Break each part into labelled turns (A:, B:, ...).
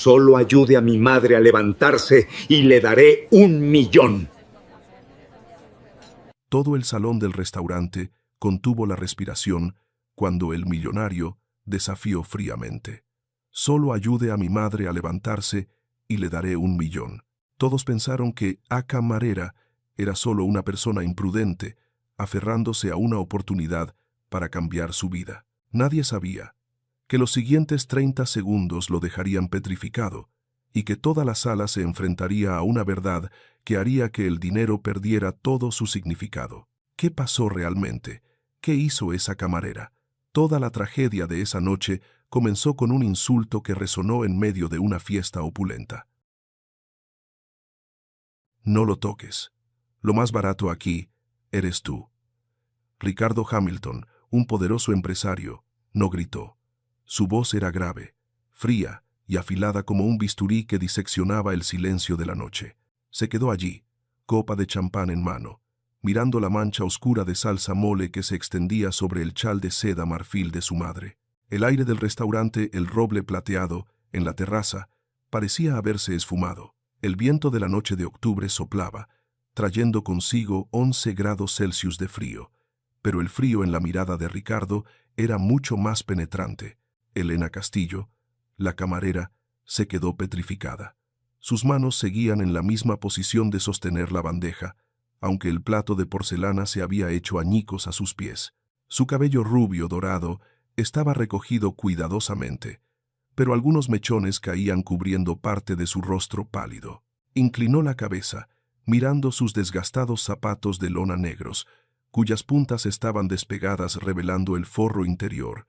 A: Solo ayude a mi madre a levantarse y le daré 1.000.000.
B: Todo el salón del restaurante contuvo la respiración cuando el millonario desafió fríamente. Solo ayude a mi madre a levantarse y le daré 1.000.000. Todos pensaron que a Camarera era solo una persona imprudente, aferrándose a una oportunidad para cambiar su vida. Nadie sabía que los siguientes 30 segundos lo dejarían petrificado y que toda la sala se enfrentaría a una verdad que haría que el dinero perdiera todo su significado. ¿Qué pasó realmente? ¿Qué hizo esa camarera? Toda la tragedia de esa noche comenzó con un insulto que resonó en medio de una fiesta opulenta. No lo toques. Lo más barato aquí eres tú. Ricardo Hamilton, un poderoso empresario, no gritó. Su voz era grave, fría y afilada como un bisturí que diseccionaba el silencio de la noche. Se quedó allí, copa de champán en mano, mirando la mancha oscura de salsa mole que se extendía sobre el chal de seda marfil de su madre. El aire del restaurante El Roble Plateado, en la terraza, parecía haberse esfumado. El viento de la noche de octubre soplaba, trayendo consigo 11 grados Celsius de frío, pero el frío en la mirada de Ricardo era mucho más penetrante. Elena Castillo, la camarera, se quedó petrificada. Sus manos seguían en la misma posición de sostener la bandeja, aunque el plato de porcelana se había hecho añicos a sus pies. Su cabello rubio dorado estaba recogido cuidadosamente, pero algunos mechones caían cubriendo parte de su rostro pálido. Inclinó la cabeza, mirando sus desgastados zapatos de lona negros, cuyas puntas estaban despegadas revelando el forro interior,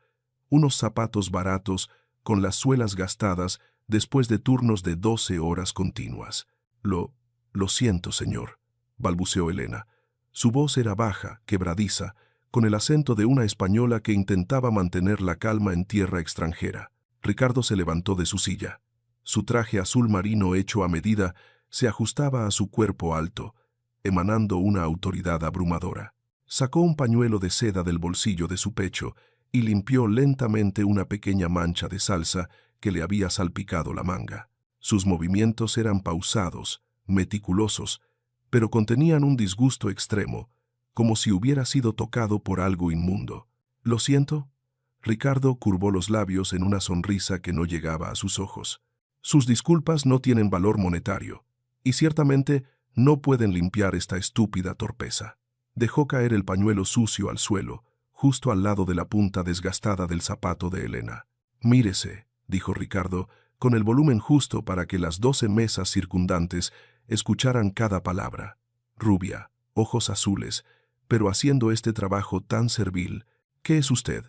B: unos zapatos baratos con las suelas gastadas después de turnos de 12 horas continuas. Lo siento, señor, balbuceó Elena. Su voz era baja, quebradiza, con el acento de una española que intentaba mantener la calma en tierra extranjera. Ricardo se levantó de su silla. Su traje azul marino hecho a medida se ajustaba a su cuerpo alto, emanando una autoridad abrumadora. Sacó un pañuelo de seda del bolsillo de su pecho y limpió lentamente una pequeña mancha de salsa que le había salpicado la manga. Sus movimientos eran pausados, meticulosos, pero contenían un disgusto extremo, como si hubiera sido tocado por algo inmundo. «¿Lo siento?» Ricardo curvó los labios en una sonrisa que no llegaba a sus ojos. Sus disculpas no tienen valor monetario, y ciertamente no pueden limpiar esta estúpida torpeza. Dejó caer el pañuelo sucio al suelo, justo al lado de la punta desgastada del zapato de Elena. «Mírese», dijo Ricardo, con el volumen justo para que las 12 mesas circundantes escucharan cada palabra. Rubia, ojos azules, pero haciendo este trabajo tan servil. ¿Qué es usted?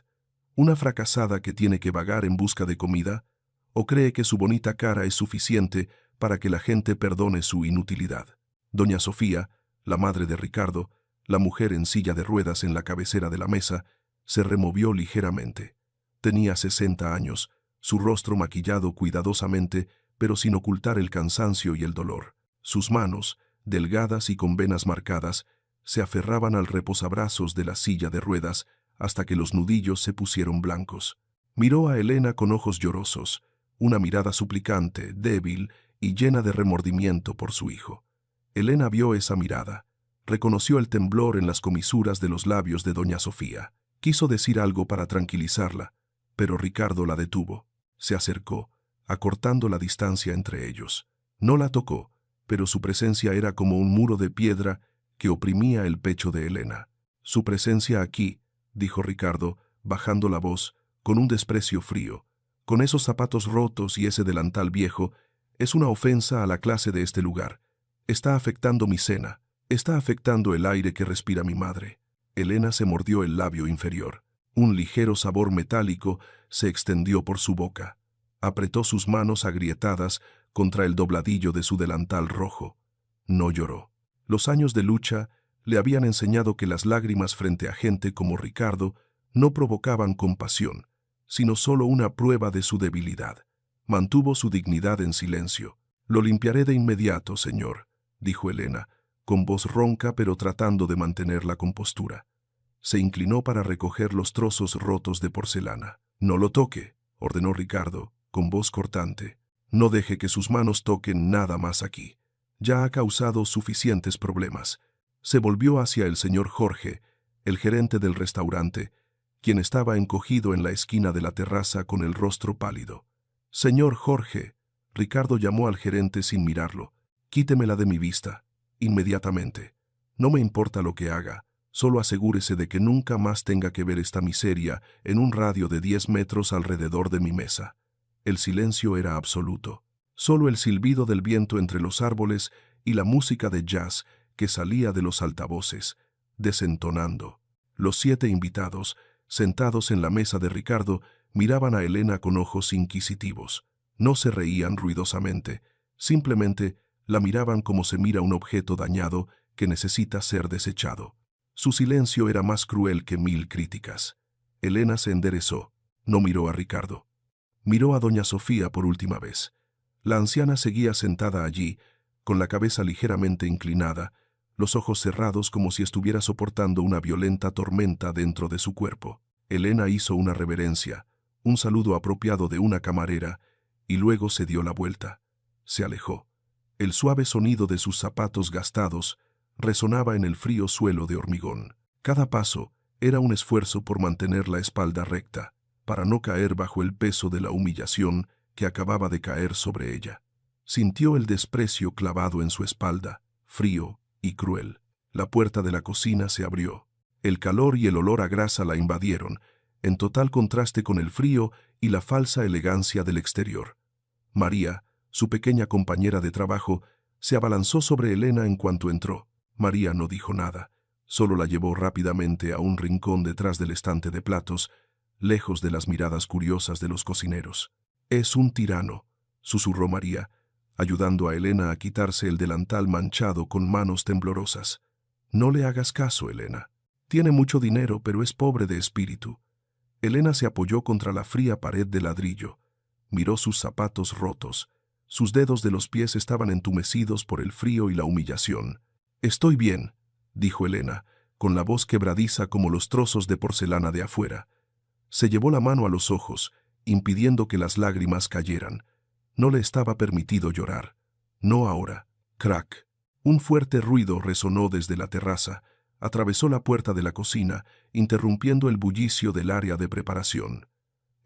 B: ¿Una fracasada que tiene que vagar en busca de comida? ¿O cree que su bonita cara es suficiente para que la gente perdone su inutilidad? Doña Sofía, la madre de Ricardo, la mujer en silla de ruedas en la cabecera de la mesa, se removió ligeramente. Tenía 60 años, su rostro maquillado cuidadosamente, pero sin ocultar el cansancio y el dolor. Sus manos, delgadas y con venas marcadas, se aferraban al reposabrazos de la silla de ruedas hasta que los nudillos se pusieron blancos. Miró a Elena con ojos llorosos, una mirada suplicante, débil y llena de remordimiento por su hijo. Elena vio esa mirada. Reconoció el temblor en las comisuras de los labios de doña Sofía. Quiso decir algo para tranquilizarla, pero Ricardo la detuvo. Se acercó, acortando la distancia entre ellos. No la tocó, pero su presencia era como un muro de piedra que oprimía el pecho de Elena. «Su presencia aquí», dijo Ricardo, bajando la voz, con un desprecio frío, «con esos zapatos rotos y ese delantal viejo, es una ofensa a la clase de este lugar. Está afectando mi cena. Está afectando el aire que respira mi madre». Elena se mordió el labio inferior. Un ligero sabor metálico se extendió por su boca. Apretó sus manos agrietadas contra el dobladillo de su delantal rojo. No lloró. Los años de lucha le habían enseñado que las lágrimas frente a gente como Ricardo no provocaban compasión, sino solo una prueba de su debilidad. Mantuvo su dignidad en silencio. «Lo limpiaré de inmediato, señor», dijo Elena, con voz ronca pero tratando de mantener la compostura. Se inclinó para recoger los trozos rotos de porcelana. «No lo toque», ordenó Ricardo, con voz cortante. No deje que sus manos toquen nada más aquí. Ya ha causado suficientes problemas. Se volvió hacia el señor Jorge, el gerente del restaurante, quien estaba encogido en la esquina de la terraza con el rostro pálido. Señor Jorge, Ricardo llamó al gerente sin mirarlo. Quítemela de mi vista, inmediatamente. No me importa lo que haga, solo asegúrese de que nunca más tenga que ver esta miseria en un radio de 10 metros alrededor de mi mesa. El silencio era absoluto. Solo el silbido del viento entre los árboles y la música de jazz que salía de los altavoces, desentonando. Los 7 invitados, sentados en la mesa de Ricardo, miraban a Elena con ojos inquisitivos. No se reían ruidosamente, simplemente la miraban como se mira un objeto dañado que necesita ser desechado. Su silencio era más cruel que 1000 críticas. Elena se enderezó. No miró a Ricardo. Miró a doña Sofía por última vez. La anciana seguía sentada allí, con la cabeza ligeramente inclinada, los ojos cerrados como si estuviera soportando una violenta tormenta dentro de su cuerpo. Elena hizo una reverencia, un saludo apropiado de una camarera, y luego se dio la vuelta. Se alejó. El suave sonido de sus zapatos gastados resonaba en el frío suelo de hormigón. Cada paso era un esfuerzo por mantener la espalda recta, para no caer bajo el peso de la humillación que acababa de caer sobre ella. Sintió el desprecio clavado en su espalda, frío y cruel. La puerta de la cocina se abrió. El calor y el olor a grasa la invadieron, en total contraste con el frío y la falsa elegancia del exterior. María, su pequeña compañera de trabajo, se abalanzó sobre Elena en cuanto entró. María no dijo nada, solo la llevó rápidamente a un rincón detrás del estante de platos, lejos de las miradas curiosas de los cocineros. «Es un tirano», susurró María, ayudando a Elena a quitarse el delantal manchado con manos temblorosas. «No le hagas caso, Elena. Tiene mucho dinero, pero es pobre de espíritu». Elena se apoyó contra la fría pared de ladrillo. Miró sus zapatos rotos. Sus dedos de los pies estaban entumecidos por el frío y la humillación. «Estoy bien», dijo Elena, con la voz quebradiza como los trozos de porcelana de afuera. Se llevó la mano a los ojos, impidiendo que las lágrimas cayeran. No le estaba permitido llorar. No ahora. Crack. Un fuerte ruido resonó desde la terraza. Atravesó la puerta de la cocina, interrumpiendo el bullicio del área de preparación.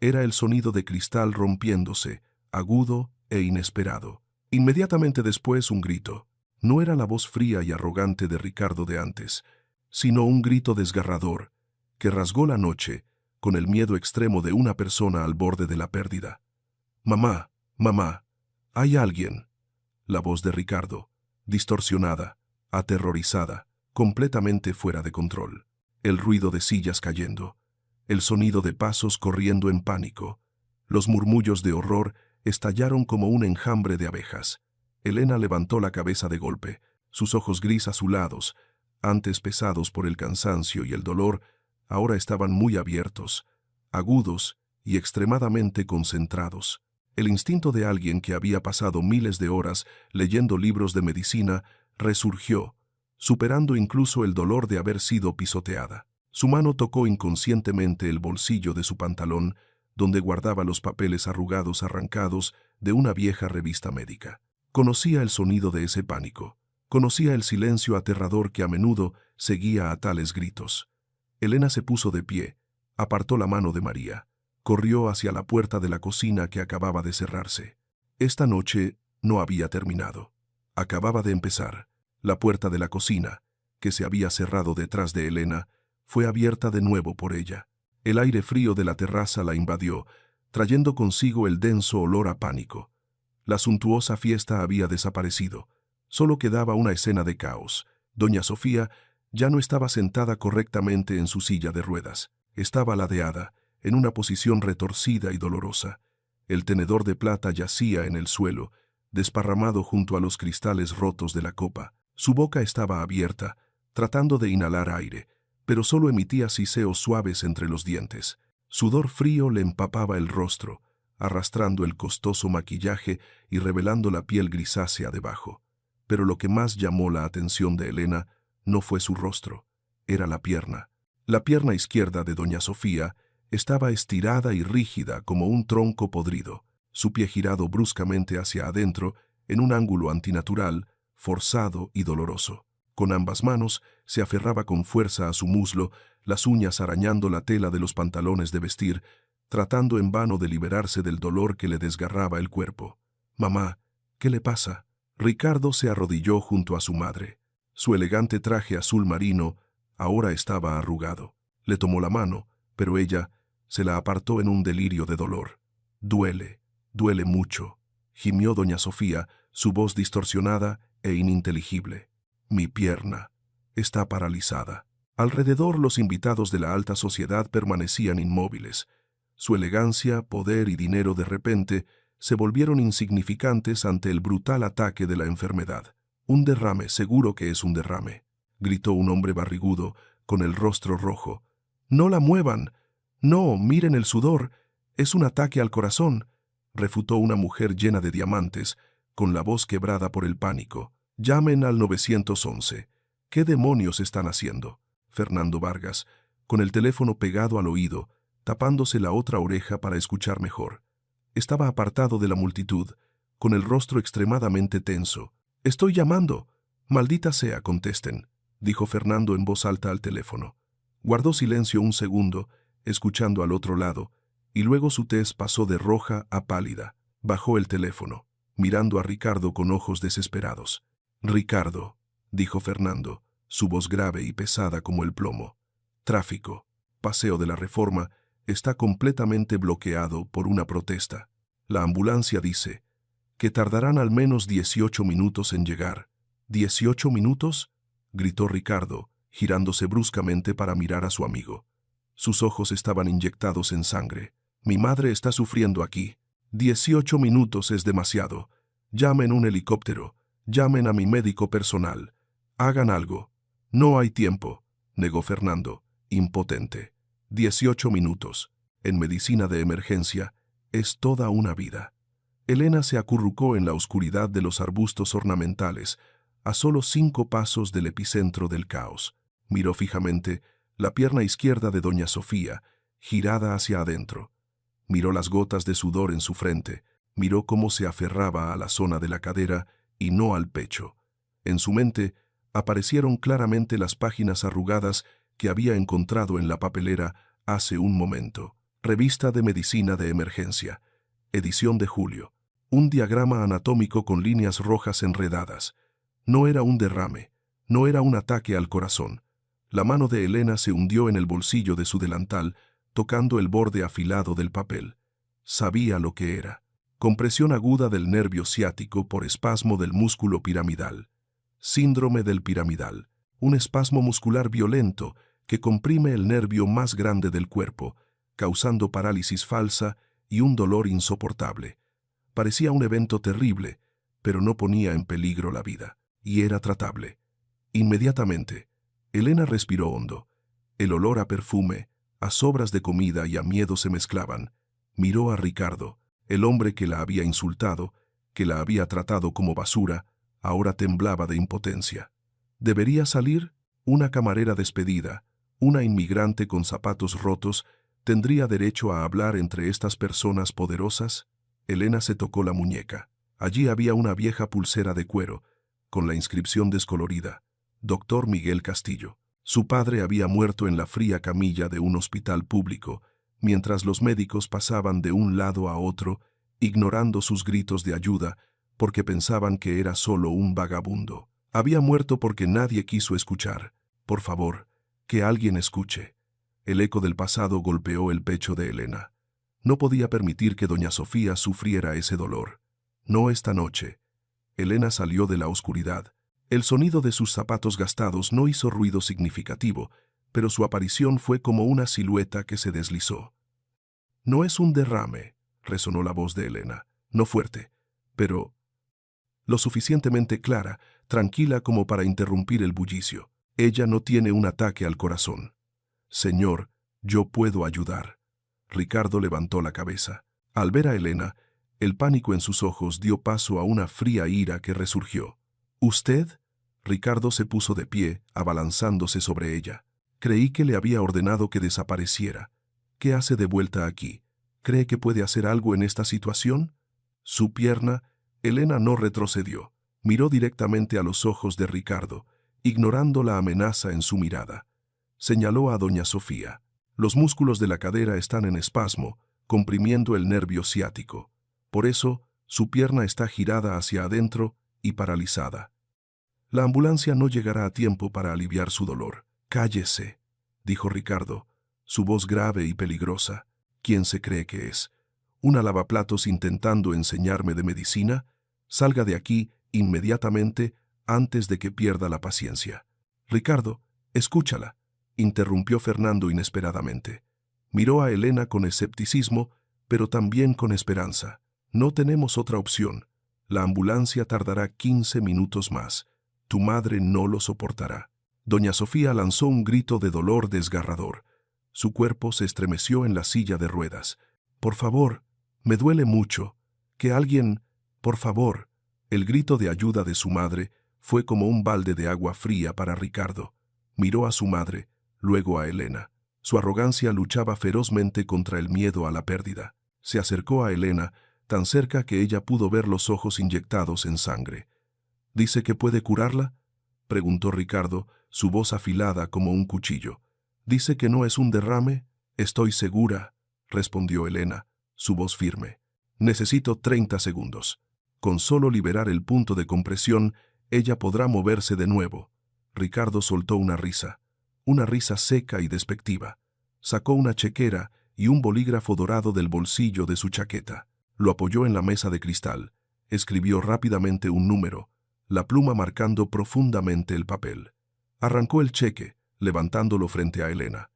B: Era el sonido de cristal rompiéndose, agudo e inesperado. Inmediatamente después un grito. No era la voz fría y arrogante de Ricardo de antes, sino un grito desgarrador, que rasgó la noche con el miedo extremo de una persona al borde de la pérdida. «Mamá, mamá, hay alguien». La voz de Ricardo, distorsionada, aterrorizada, completamente fuera de control. El ruido de sillas cayendo, el sonido de pasos corriendo en pánico. Los murmullos de horror estallaron como un enjambre de abejas. Elena levantó la cabeza de golpe, sus ojos gris azulados, antes pesados por el cansancio y el dolor, ahora estaban muy abiertos, agudos y extremadamente concentrados. El instinto de alguien que había pasado miles de horas leyendo libros de medicina resurgió, superando incluso el dolor de haber sido pisoteada. Su mano tocó inconscientemente el bolsillo de su pantalón, donde guardaba los papeles arrugados arrancados de una vieja revista médica. Conocía el sonido de ese pánico. Conocía el silencio aterrador que a menudo seguía a tales gritos. Elena se puso de pie, apartó la mano de María, corrió hacia la puerta de la cocina que acababa de cerrarse. Esta noche no había terminado. Acababa de empezar. La puerta de la cocina, que se había cerrado detrás de Elena, fue abierta de nuevo por ella. El aire frío de la terraza la invadió, trayendo consigo el denso olor a pánico. La suntuosa fiesta había desaparecido. Solo quedaba una escena de caos. Doña Sofía ya no estaba sentada correctamente en su silla de ruedas. Estaba ladeada, en una posición retorcida y dolorosa. El tenedor de plata yacía en el suelo, desparramado junto a los cristales rotos de la copa. Su boca estaba abierta, tratando de inhalar aire, pero solo emitía siseos suaves entre los dientes. Sudor frío le empapaba el rostro, arrastrando el costoso maquillaje y revelando la piel grisácea debajo. Pero lo que más llamó la atención de Elena no fue su rostro, era la pierna. La pierna izquierda de doña Sofía estaba estirada y rígida como un tronco podrido. su pie girado bruscamente hacia adentro, en un ángulo antinatural, forzado y doloroso. Con ambas manos se aferraba con fuerza a su muslo, las uñas arañando la tela de los pantalones de vestir, tratando en vano de liberarse del dolor que le desgarraba el cuerpo. «Mamá, ¿qué le pasa?» Ricardo se arrodilló junto a su madre. Su elegante traje azul marino ahora estaba arrugado. Le tomó la mano, pero ella se la apartó en un delirio de dolor. «Duele, duele mucho», gimió doña Sofía, su voz distorsionada e ininteligible. «Mi pierna está paralizada». Alrededor los invitados de la alta sociedad permanecían inmóviles. Su elegancia, poder y dinero de repente se volvieron insignificantes ante el brutal ataque de la enfermedad. «Un derrame, seguro que es un derrame», gritó un hombre barrigudo, con el rostro rojo. «No la muevan. No, miren el sudor. Es un ataque al corazón», refutó una mujer llena de diamantes, con la voz quebrada por el pánico. «Llamen al 911. ¿Qué demonios están haciendo?» Fernando Vargas, con el teléfono pegado al oído, tapándose la otra oreja para escuchar mejor. Estaba apartado de la multitud, con el rostro extremadamente tenso. «Estoy llamando». «Maldita sea, contesten», dijo Fernando en voz alta al teléfono. Guardó silencio un segundo, escuchando al otro lado, y luego su tez pasó de roja a pálida. Bajó el teléfono, mirando a Ricardo con ojos desesperados. «Ricardo», dijo Fernando, su voz grave y pesada como el plomo. «Tráfico, Paseo de la Reforma, está completamente bloqueado por una protesta. La ambulancia dice que tardarán al menos 18 minutos en llegar». «¿18 minutos?» gritó Ricardo, girándose bruscamente para mirar a su amigo. Sus ojos estaban inyectados en sangre. «Mi madre está sufriendo aquí. 18 minutos es demasiado. Llamen un helicóptero. Llamen a mi médico personal. Hagan algo». «No hay tiempo», negó Fernando, impotente. 18 minutos. En medicina de emergencia, es toda una vida. Elena se acurrucó en la oscuridad de los arbustos ornamentales, a solo 5 pasos del epicentro del caos. Miró fijamente la pierna izquierda de doña Sofía, girada hacia adentro. Miró las gotas de sudor en su frente, miró cómo se aferraba a la zona de la cadera y no al pecho. En su mente aparecieron claramente las páginas arrugadas que había encontrado en la papelera hace un momento. Revista de Medicina de Emergencia, edición de julio. Un diagrama anatómico con líneas rojas enredadas. No era un derrame, no era un ataque al corazón. La mano de Elena se hundió en el bolsillo de su delantal, tocando el borde afilado del papel. Sabía lo que era. Compresión aguda del nervio ciático por espasmo del músculo piramidal. Síndrome del piramidal. Un espasmo muscular violento que comprime el nervio más grande del cuerpo, causando parálisis falsa y un dolor insoportable. Parecía un evento terrible, pero no ponía en peligro la vida, y era tratable. Inmediatamente, Elena respiró hondo. El olor a perfume, a sobras de comida y a miedo se mezclaban. Miró a Ricardo, el hombre que la había insultado, que la había tratado como basura, ahora temblaba de impotencia. ¿Debería salir? Una camarera despedida, una inmigrante con zapatos rotos, ¿tendría derecho a hablar entre estas personas poderosas? Elena se tocó la muñeca. Allí había una vieja pulsera de cuero, con la inscripción descolorida: Dr. Miguel Castillo. Su padre había muerto en la fría camilla de un hospital público, mientras los médicos pasaban de un lado a otro, ignorando sus gritos de ayuda, porque pensaban que era solo un vagabundo. Había muerto porque nadie quiso escuchar. Por favor, que alguien escuche. El eco del pasado golpeó el pecho de Elena. No podía permitir que doña Sofía sufriera ese dolor. No esta noche. Elena salió de la oscuridad. El sonido de sus zapatos gastados no hizo ruido significativo, pero su aparición fue como una silueta que se deslizó. «No es un derrame», resonó la voz de Elena. No fuerte, pero lo suficientemente clara, tranquila como para interrumpir el bullicio. «Ella no tiene un ataque al corazón». «Señor, yo puedo ayudar». Ricardo levantó la cabeza. Al ver a Elena, el pánico en sus ojos dio paso a una fría ira que resurgió. «¿Usted?» Ricardo se puso de pie, abalanzándose sobre ella. «Creí que le había ordenado que desapareciera. ¿Qué hace de vuelta aquí? ¿Cree que puede hacer algo en esta situación?» Su pierna, Elena no retrocedió. Miró directamente a los ojos de Ricardo, ignorando la amenaza en su mirada. Señaló a doña Sofía. Los músculos de la cadera están en espasmo, comprimiendo el nervio ciático. Por eso, su pierna está girada hacia adentro y paralizada. La ambulancia no llegará a tiempo para aliviar su dolor. «Cállese», dijo Ricardo, su voz grave y peligrosa. «¿Quién se cree que es? ¿Una lavaplatos intentando enseñarme de medicina? Salga de aquí inmediatamente antes de que pierda la paciencia». «Ricardo, escúchala», interrumpió Fernando inesperadamente. Miró a Elena con escepticismo, pero también con esperanza. «No tenemos otra opción. La ambulancia tardará 15 minutos más. Tu madre no lo soportará». Doña Sofía lanzó un grito de dolor desgarrador. Su cuerpo se estremeció en la silla de ruedas. «Por favor, me duele mucho. Que alguien... por favor». El grito de ayuda de su madre fue como un balde de agua fría para Ricardo. Miró a su madre, luego a Elena. Su arrogancia luchaba ferozmente contra el miedo a la pérdida. Se acercó a Elena, tan cerca que ella pudo ver los ojos inyectados en sangre. «¿Dice que puede curarla?», preguntó Ricardo, su voz afilada como un cuchillo. «¿Dice que no es un derrame?». «Estoy segura», respondió Elena, su voz firme. «Necesito 30 segundos. Con solo liberar el punto de compresión, ella podrá moverse de nuevo». Ricardo soltó una risa seca y despectiva. Sacó una chequera y un bolígrafo dorado del bolsillo de su chaqueta. Lo apoyó en la mesa de cristal. Escribió rápidamente un número, la pluma marcando profundamente el papel. Arrancó el cheque, levantándolo frente a Elena.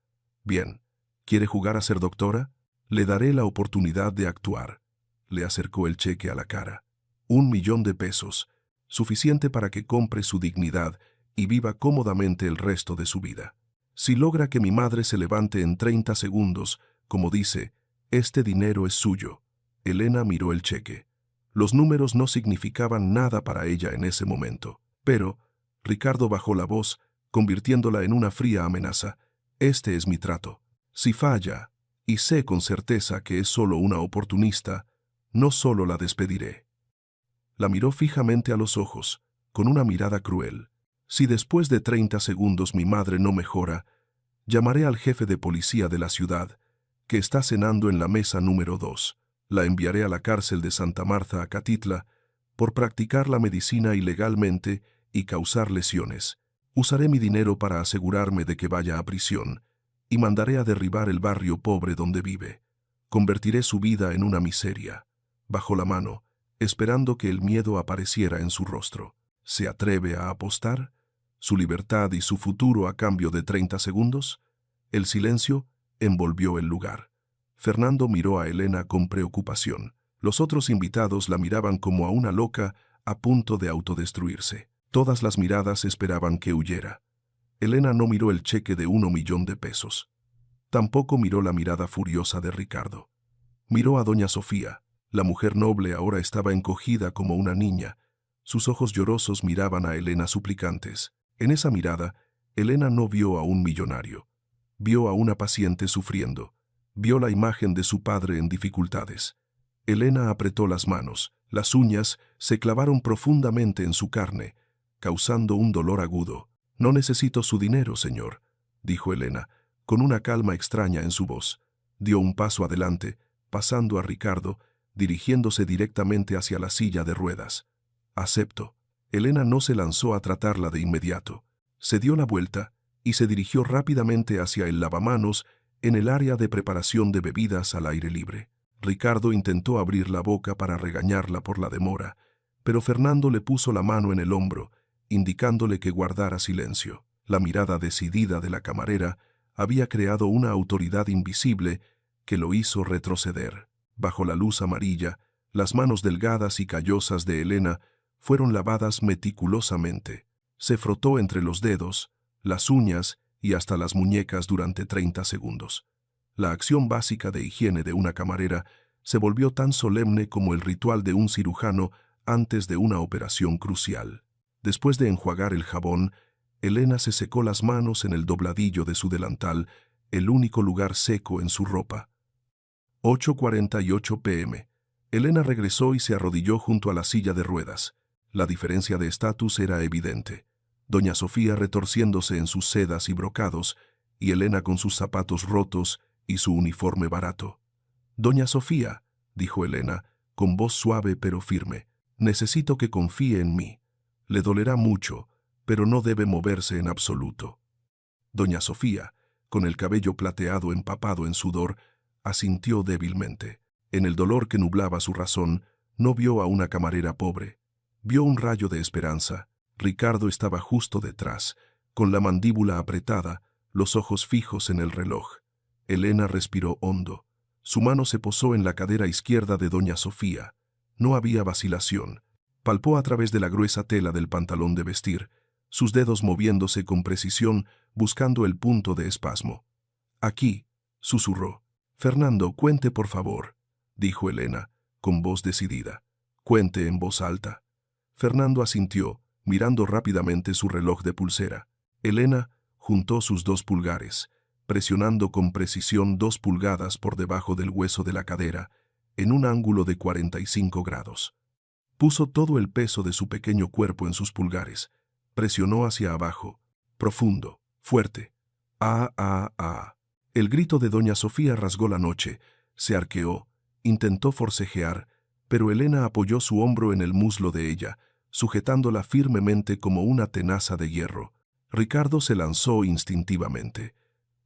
B: «Bien, ¿quiere jugar a ser doctora? Le daré la oportunidad de actuar». Le acercó el cheque a la cara. 1 millón de pesos, suficiente para que compre su dignidad y viva cómodamente el resto de su vida. «Si logra que mi madre se levante en 30 segundos, como dice, este dinero es suyo». Elena miró el cheque. Los números no significaban nada para ella en ese momento. Pero Ricardo bajó la voz, convirtiéndola en una fría amenaza. «Este es mi trato. Si falla, y sé con certeza que es solo una oportunista, no solo la despediré». La miró fijamente a los ojos, con una mirada cruel. «Si después de 30 segundos mi madre no mejora, llamaré al jefe de policía de la ciudad, que está cenando en la mesa número 2. La enviaré a la cárcel de Santa Marta, Acatitla, por practicar la medicina ilegalmente y causar lesiones. Usaré mi dinero para asegurarme de que vaya a prisión, y mandaré a derribar el barrio pobre donde vive. Convertiré su vida en una miseria». Bajó la mano, esperando que el miedo apareciera en su rostro. «¿Se atreve a apostar? ¿Su libertad y su futuro a cambio de 30 segundos?» El silencio envolvió el lugar. Fernando miró a Elena con preocupación. Los otros invitados la miraban como a una loca a punto de autodestruirse. Todas las miradas esperaban que huyera. Elena no miró el cheque de 1 millón de pesos. Tampoco miró la mirada furiosa de Ricardo. Miró a doña Sofía. La mujer noble ahora estaba encogida como una niña. Sus ojos llorosos miraban a Elena suplicantes. En esa mirada, Elena no vio a un millonario. Vio a una paciente sufriendo. Vio la imagen de su padre en dificultades. Elena apretó las manos. Las uñas se clavaron profundamente en su carne, causando un dolor agudo. «No necesito su dinero, señor», dijo Elena, con una calma extraña en su voz. Dio un paso adelante, pasando a Ricardo, dirigiéndose directamente hacia la silla de ruedas. «Acepto». Elena no se lanzó a tratarla de inmediato. Se dio la vuelta y se dirigió rápidamente hacia el lavamanos en el área de preparación de bebidas al aire libre. Ricardo intentó abrir la boca para regañarla por la demora, pero Fernando le puso la mano en el hombro, indicándole que guardara silencio. La mirada decidida de la camarera había creado una autoridad invisible que lo hizo retroceder. Bajo la luz amarilla, las manos delgadas y callosas de Elena fueron lavadas meticulosamente. Se frotó entre los dedos, las uñas y hasta las muñecas durante 30 segundos. La acción básica de higiene de una camarera se volvió tan solemne como el ritual de un cirujano antes de una operación crucial. Después de enjuagar el jabón, Elena se secó las manos en el dobladillo de su delantal, el único lugar seco en su ropa. 8:48 p.m. Elena regresó y se arrodilló junto a la silla de ruedas. La diferencia de estatus era evidente. Doña Sofía retorciéndose en sus sedas y brocados, y Elena con sus zapatos rotos y su uniforme barato. «Doña Sofía», dijo Elena, con voz suave pero firme, «necesito que confíe en mí. Le dolerá mucho, pero no debe moverse en absoluto». Doña Sofía, con el cabello plateado empapado en sudor, asintió débilmente. En el dolor que nublaba su razón, no vio a una camarera pobre. Vio un rayo de esperanza. Ricardo estaba justo detrás, con la mandíbula apretada, los ojos fijos en el reloj. Elena respiró hondo. Su mano se posó en la cadera izquierda de doña Sofía. No había vacilación. Palpó a través de la gruesa tela del pantalón de vestir, sus dedos moviéndose con precisión, buscando el punto de espasmo. «Aquí», susurró. «Fernando, cuente por favor», dijo Elena, con voz decidida. «Cuente en voz alta». Fernando asintió, mirando rápidamente su reloj de pulsera. Elena juntó sus 2 pulgares, presionando con precisión 2 pulgadas por debajo del hueso de la cadera, en un ángulo de 45 grados. Puso todo el peso de su pequeño cuerpo en sus pulgares. Presionó hacia abajo, profundo, fuerte. «Ah, ah, ah». El grito de doña Sofía rasgó la noche, se arqueó, intentó forcejear, pero Elena apoyó su hombro en el muslo de ella, sujetándola firmemente como una tenaza de hierro. Ricardo se lanzó instintivamente.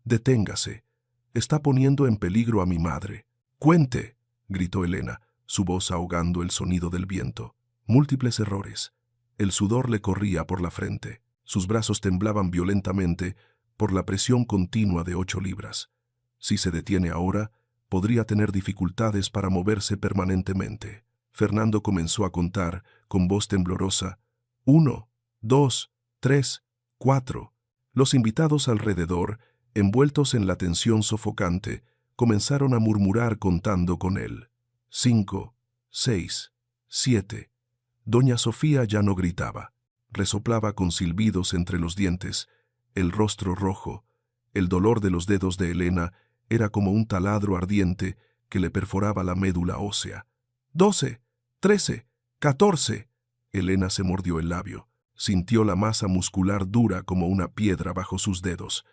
B: «Deténgase. Está poniendo en peligro a mi madre». «¡Cuente!», gritó Elena, su voz ahogando el sonido del viento. Múltiples errores. El sudor le corría por la frente. Sus brazos temblaban violentamente por la presión continua de 8 libras. Si se detiene ahora, podría tener dificultades para moverse permanentemente. Fernando comenzó a contar, con voz temblorosa. 1, 2, 3, 4. Los invitados alrededor, envueltos en la tensión sofocante, comenzaron a murmurar contando con él. 5, 6, 7. Doña Sofía ya no gritaba. Resoplaba con silbidos entre los dientes, el rostro rojo. El dolor de los dedos de Elena era como un taladro ardiente que le perforaba la médula ósea. 12, 13, 14. Elena se mordió el labio. Sintió la masa muscular dura como una piedra bajo sus dedos.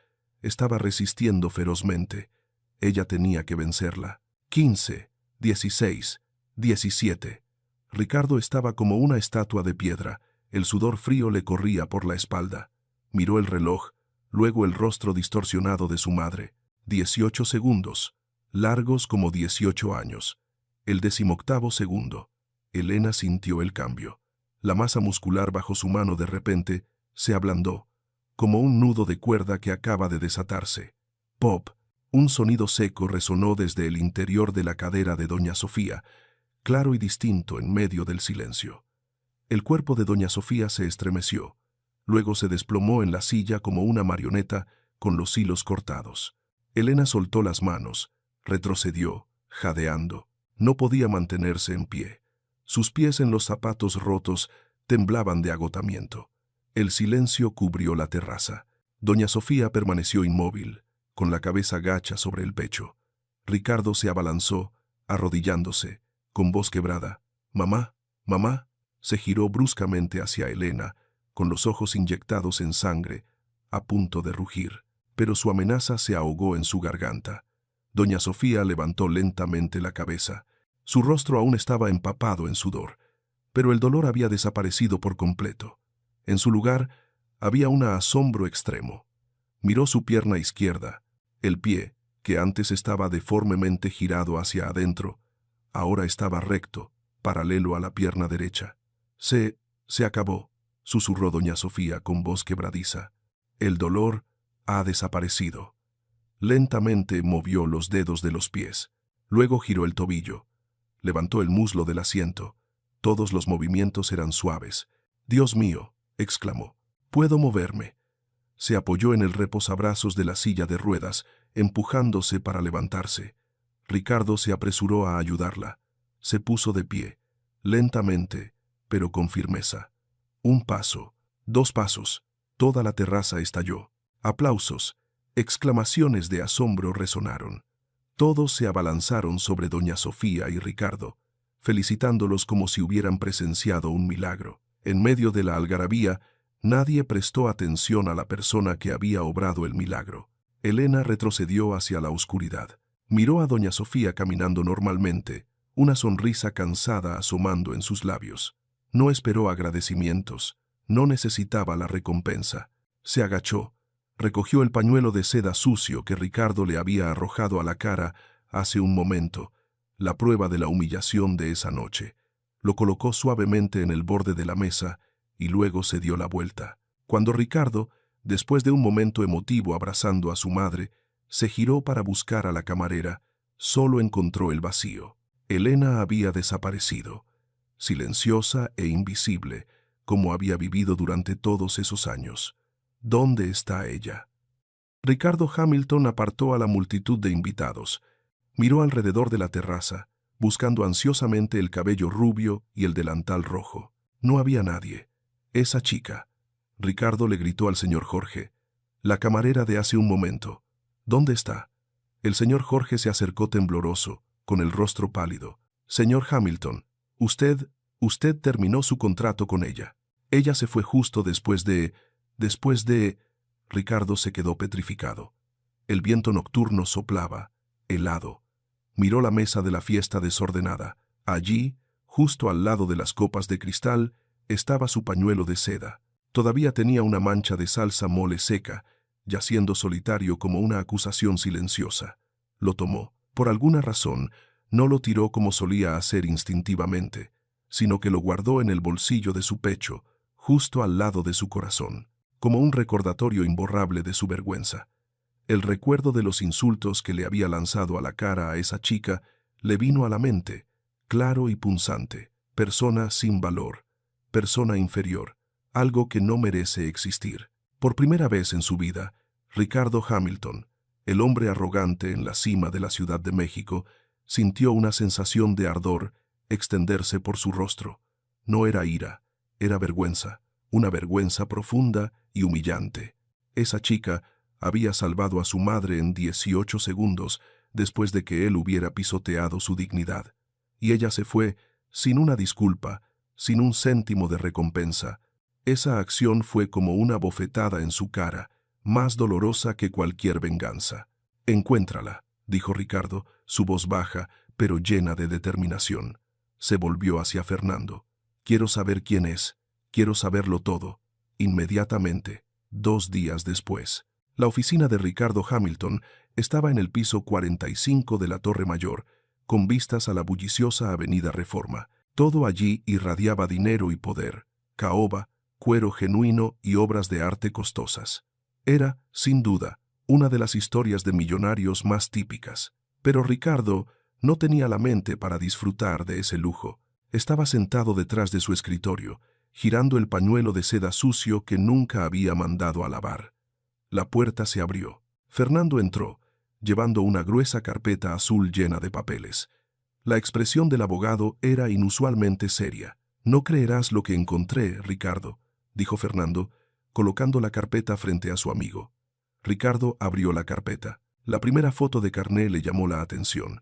B: Estaba resistiendo ferozmente. Ella tenía que vencerla. 15, 16, 17. Ricardo estaba como una estatua de piedra. El sudor frío le corría por la espalda. Miró el reloj, luego el rostro distorsionado de su madre. 18 segundos, largos como 18 años. El 18º segundo. Elena sintió el cambio. La masa muscular bajo su mano de repente se ablandó, como un nudo de cuerda que acaba de desatarse. Pop. Un sonido seco resonó desde el interior de la cadera de doña Sofía, claro y distinto en medio del silencio. El cuerpo de doña Sofía se estremeció. Luego se desplomó en la silla como una marioneta con los hilos cortados. Elena soltó las manos, retrocedió, jadeando. No podía mantenerse en pie. Sus pies en los zapatos rotos temblaban de agotamiento. El silencio cubrió la terraza. Doña Sofía permaneció inmóvil, con la cabeza gacha sobre el pecho. Ricardo se abalanzó, arrodillándose, con voz quebrada. «Mamá, mamá». Se giró bruscamente hacia Elena, con los ojos inyectados en sangre, a punto de rugir, pero su amenaza se ahogó en su garganta. Doña Sofía levantó lentamente la cabeza. Su rostro aún estaba empapado en sudor, pero el dolor había desaparecido por completo. En su lugar había un asombro extremo. Miró su pierna izquierda. El pie, que antes estaba deformemente girado hacia adentro, ahora estaba recto, paralelo a la pierna derecha. Se acabó», susurró doña Sofía con voz quebradiza. «El dolor ha desaparecido». Lentamente movió los dedos de los pies. Luego giró el tobillo. Levantó el muslo del asiento. Todos los movimientos eran suaves. «Dios mío», exclamó, «puedo moverme». Se apoyó en el reposabrazos de la silla de ruedas, empujándose para levantarse. Ricardo se apresuró a ayudarla. Se puso de pie, lentamente, pero con firmeza. 1 paso, 2 pasos, toda la terraza estalló. Aplausos, exclamaciones de asombro resonaron. Todos se abalanzaron sobre doña Sofía y Ricardo. felicitándolos como si hubieran presenciado un milagro. En medio de la algarabía, nadie prestó atención a la persona que había obrado el milagro. Elena retrocedió hacia la oscuridad. Miró a doña Sofía caminando normalmente, una sonrisa cansada asomando en sus labios. No esperó agradecimientos, no necesitaba la recompensa. Se agachó, recogió el pañuelo de seda sucio que Ricardo le había arrojado a la cara hace un momento, la prueba de la humillación de esa noche. Lo colocó suavemente en el borde de la mesa y luego se dio la vuelta. Cuando Ricardo, después de un momento emotivo abrazando a su madre, se giró para buscar a la camarera, solo encontró el vacío. Elena había desaparecido, silenciosa e invisible, como había vivido durante todos esos años. ¿Dónde está ella? Ricardo Hamilton apartó a la multitud de invitados. Miró alrededor de la terraza, buscando ansiosamente el cabello rubio y el delantal rojo. No había nadie. Esa chica. Ricardo le gritó al señor Jorge. La camarera de hace un momento. ¿Dónde está? El señor Jorge se acercó tembloroso, con el rostro pálido. Señor Hamilton, usted terminó su contrato con ella. Ella se fue justo después de... Ricardo se quedó petrificado. El viento nocturno soplaba, helado. Miró la mesa de la fiesta desordenada. Allí, justo al lado de las copas de cristal, estaba su pañuelo de seda. Todavía tenía una mancha de salsa mole seca, yaciendo solitario como una acusación silenciosa. Lo tomó. Por alguna razón, no lo tiró como solía hacer instintivamente, sino que lo guardó en el bolsillo de su pecho, justo al lado de su corazón, como un recordatorio imborrable de su vergüenza. El recuerdo de los insultos que le había lanzado a la cara a esa chica le vino a la mente, claro y punzante. Persona sin valor, persona inferior, algo que no merece existir. Por primera vez en su vida, Ricardo Hamilton, el hombre arrogante en la cima de la Ciudad de México, sintió una sensación de ardor extenderse por su rostro. No era ira, era vergüenza, una vergüenza profunda y humillante. Esa chica había salvado a su madre en 18 segundos después de que él hubiera pisoteado su dignidad. Y ella se fue sin una disculpa, sin un céntimo de recompensa. Esa acción fue como una bofetada en su cara, más dolorosa que cualquier venganza. «Encuéntrala», dijo Ricardo, su voz baja, pero llena de determinación. Se volvió hacia Fernando. «Quiero saber quién es. Quiero saberlo todo. Inmediatamente». 2 días después. La oficina de Ricardo Hamilton estaba en el piso 45 de la Torre Mayor, con vistas a la bulliciosa Avenida Reforma. Todo allí irradiaba dinero y poder, caoba, cuero genuino y obras de arte costosas. Era, sin duda, una de las historias de millonarios más típicas. Pero Ricardo no tenía la mente para disfrutar de ese lujo. Estaba sentado detrás de su escritorio, girando el pañuelo de seda sucio que nunca había mandado a lavar. La puerta se abrió. Fernando entró, llevando una gruesa carpeta azul llena de papeles. La expresión del abogado era inusualmente seria. «No creerás lo que encontré, Ricardo», dijo Fernando, colocando la carpeta frente a su amigo. Ricardo abrió la carpeta. La primera foto de carné le llamó la atención.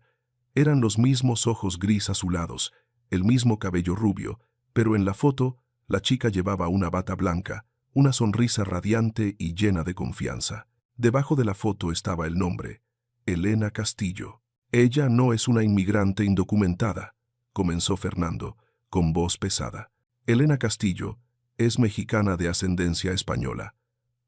B: Eran los mismos ojos gris azulados, el mismo cabello rubio, pero en la foto la chica llevaba una bata blanca, una sonrisa radiante y llena de confianza. Debajo de la foto estaba el nombre, Elena Castillo. «Ella no es una inmigrante indocumentada», comenzó Fernando, con voz pesada. «Elena Castillo es mexicana de ascendencia española.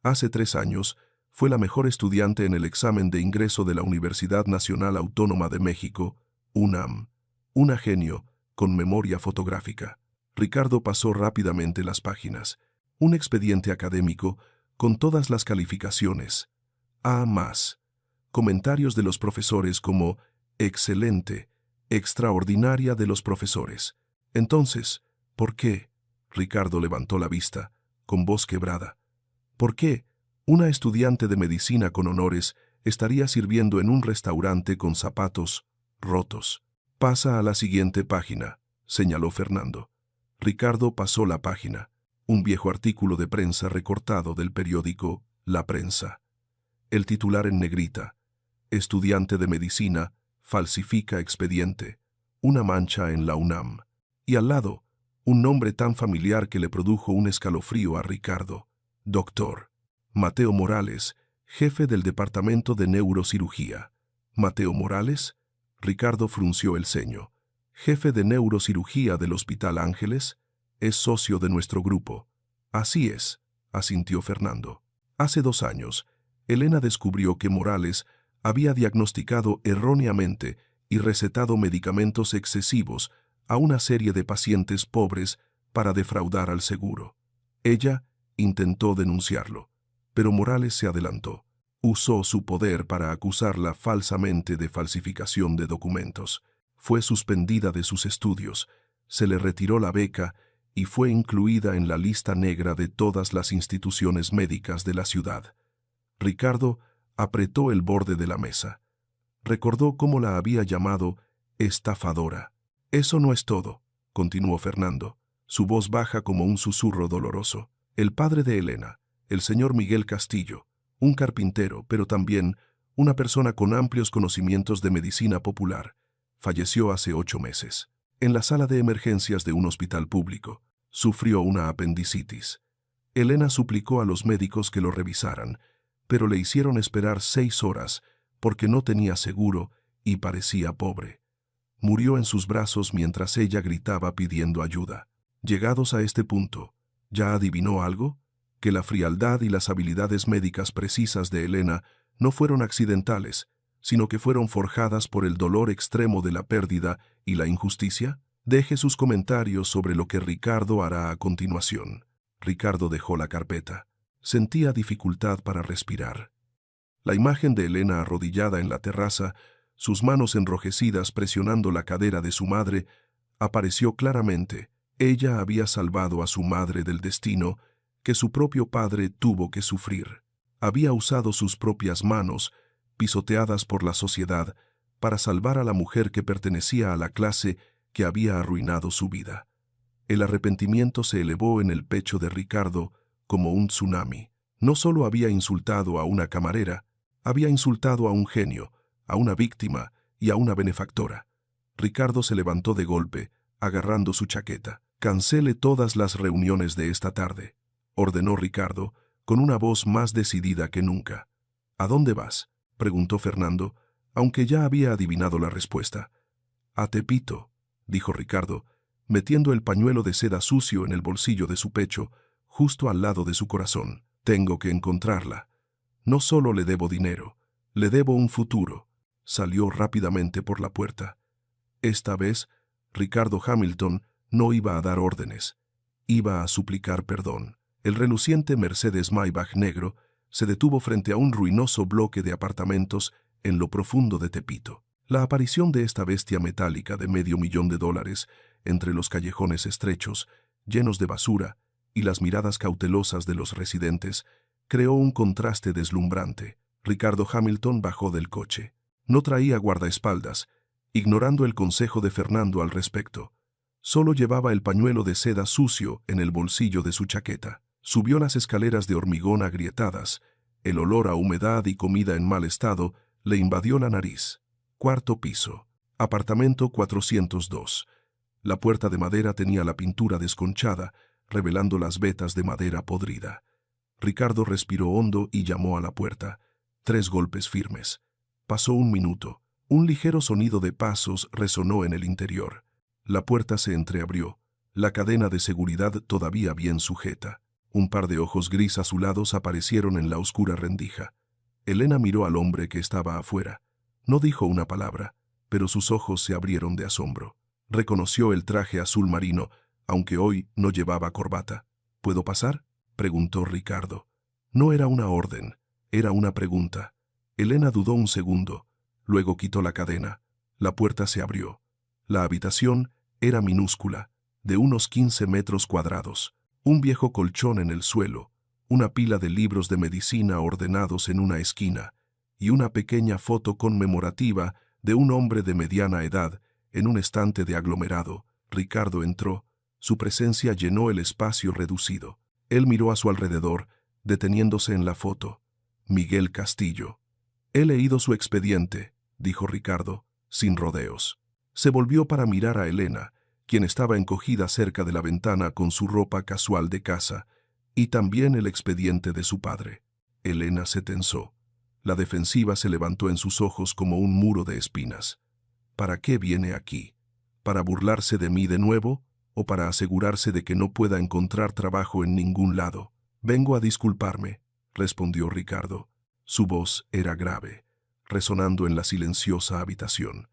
B: Hace 3 años fue la mejor estudiante en el examen de ingreso de la Universidad Nacional Autónoma de México, UNAM. Una genio, con memoria fotográfica». Ricardo pasó rápidamente las páginas. Un expediente académico con todas las calificaciones. A+. Comentarios de los profesores como «excelente», «extraordinaria» de los profesores. Entonces, ¿por qué? Ricardo levantó la vista, con voz quebrada. ¿Por qué una estudiante de medicina con honores estaría sirviendo en un restaurante con zapatos rotos? «Pasa a la siguiente página», señaló Fernando. Ricardo pasó la página. Un viejo artículo de prensa recortado del periódico La Prensa. El titular en negrita: «Estudiante de medicina falsifica expediente. una mancha en la UNAM. Y al lado, un nombre tan familiar que le produjo un escalofrío a Ricardo. Doctor Mateo Morales, jefe del departamento de neurocirugía. ¿Mateo Morales? Ricardo frunció el ceño. Jefe de neurocirugía del Hospital Ángeles, es socio de nuestro grupo. Así es, asintió Fernando. Hace 2 años, Elena descubrió que Morales había diagnosticado erróneamente y recetado medicamentos excesivos a una serie de pacientes pobres para defraudar al seguro. Ella intentó denunciarlo, pero Morales se adelantó. Usó su poder para acusarla falsamente de falsificación de documentos. Fue suspendida de sus estudios, se le retiró la beca y fue incluida en la lista negra de todas las instituciones médicas de la ciudad. Ricardo apretó el borde de la mesa. Recordó cómo la había llamado estafadora. Eso no es todo, continuó Fernando, su voz baja como un susurro doloroso. El padre de Elena, el señor Miguel Castillo, un carpintero, pero también una persona con amplios conocimientos de medicina popular, falleció hace 8 meses. En la sala de emergencias de un hospital público, sufrió una apendicitis. Elena suplicó a los médicos que lo revisaran, pero le hicieron esperar 6 horas porque no tenía seguro y parecía pobre. Murió en sus brazos mientras ella gritaba pidiendo ayuda. Llegados a este punto, ¿ya adivinó algo? Que la frialdad y las habilidades médicas precisas de Elena no fueron accidentales, sino que fueron forjadas por el dolor extremo de la pérdida y la injusticia. Deje sus comentarios sobre lo que Ricardo hará a continuación. Ricardo dejó la carpeta. Sentía dificultad para respirar. La imagen de Elena arrodillada en la terraza, sus manos enrojecidas presionando la cadera de su madre, apareció claramente. Ella había salvado a su madre del destino que su propio padre tuvo que sufrir. Había usado sus propias manos, pisoteadas por la sociedad, para salvar a la mujer que pertenecía a la clase que había arruinado su vida. El arrepentimiento se elevó en el pecho de Ricardo como un tsunami. No solo había insultado a una camarera, había insultado a un genio, a una víctima y a una benefactora. Ricardo se levantó de golpe, agarrando su chaqueta. «Cancele todas las reuniones de esta tarde», ordenó Ricardo, con una voz más decidida que nunca. «¿A dónde vas?», preguntó Fernando, aunque ya había adivinado la respuesta. «A Tepito», dijo Ricardo, metiendo el pañuelo de seda sucio en el bolsillo de su pecho, justo al lado de su corazón. «Tengo que encontrarla. No solo le debo dinero, le debo un futuro». Salió rápidamente por la puerta. Esta vez, Ricardo Hamilton no iba a dar órdenes. Iba a suplicar perdón. El reluciente Mercedes Maybach negro se detuvo frente a un ruinoso bloque de apartamentos en lo profundo de Tepito. La aparición de esta bestia metálica de $500,000 entre los callejones estrechos, llenos de basura, y las miradas cautelosas de los residentes, creó un contraste deslumbrante. Ricardo Hamilton bajó del coche. No traía guardaespaldas, ignorando el consejo de Fernando al respecto. Solo llevaba el pañuelo de seda sucio en el bolsillo de su chaqueta. Subió las escaleras de hormigón agrietadas. El olor a humedad y comida en mal estado le invadió la nariz. 4º piso. Apartamento 402. La puerta de madera tenía la pintura desconchada, revelando las vetas de madera podrida. Ricardo respiró hondo y llamó a la puerta. 3 golpes firmes. Pasó 1 minuto. Un ligero sonido de pasos resonó en el interior. La puerta se entreabrió, la cadena de seguridad todavía bien sujeta. Un par de ojos gris azulados aparecieron en la oscura rendija. Elena miró al hombre que estaba afuera. No dijo una palabra, pero sus ojos se abrieron de asombro. Reconoció el traje azul marino, aunque hoy no llevaba corbata. ¿Puedo pasar?, preguntó Ricardo. No era una orden, era una pregunta. Elena dudó un segundo, luego quitó la cadena. La puerta se abrió. La habitación era minúscula, de unos 15 metros cuadrados. Un viejo colchón en el suelo, una pila de libros de medicina ordenados en una esquina y una pequeña foto conmemorativa de un hombre de mediana edad en un estante de aglomerado. Ricardo entró. Su presencia llenó el espacio reducido. Él miró a su alrededor, deteniéndose en la foto. Miguel Castillo. «He leído su expediente», dijo Ricardo, sin rodeos. Se volvió para mirar a Elena, quien estaba encogida cerca de la ventana con su ropa casual de casa, y también el expediente de su padre. Elena se tensó. La defensiva se levantó en sus ojos como un muro de espinas. ¿Para qué viene aquí? ¿Para burlarse de mí de nuevo? ¿O para asegurarse de que no pueda encontrar trabajo en ningún lado? Vengo a disculparme, respondió Ricardo. Su voz era grave, resonando en la silenciosa habitación.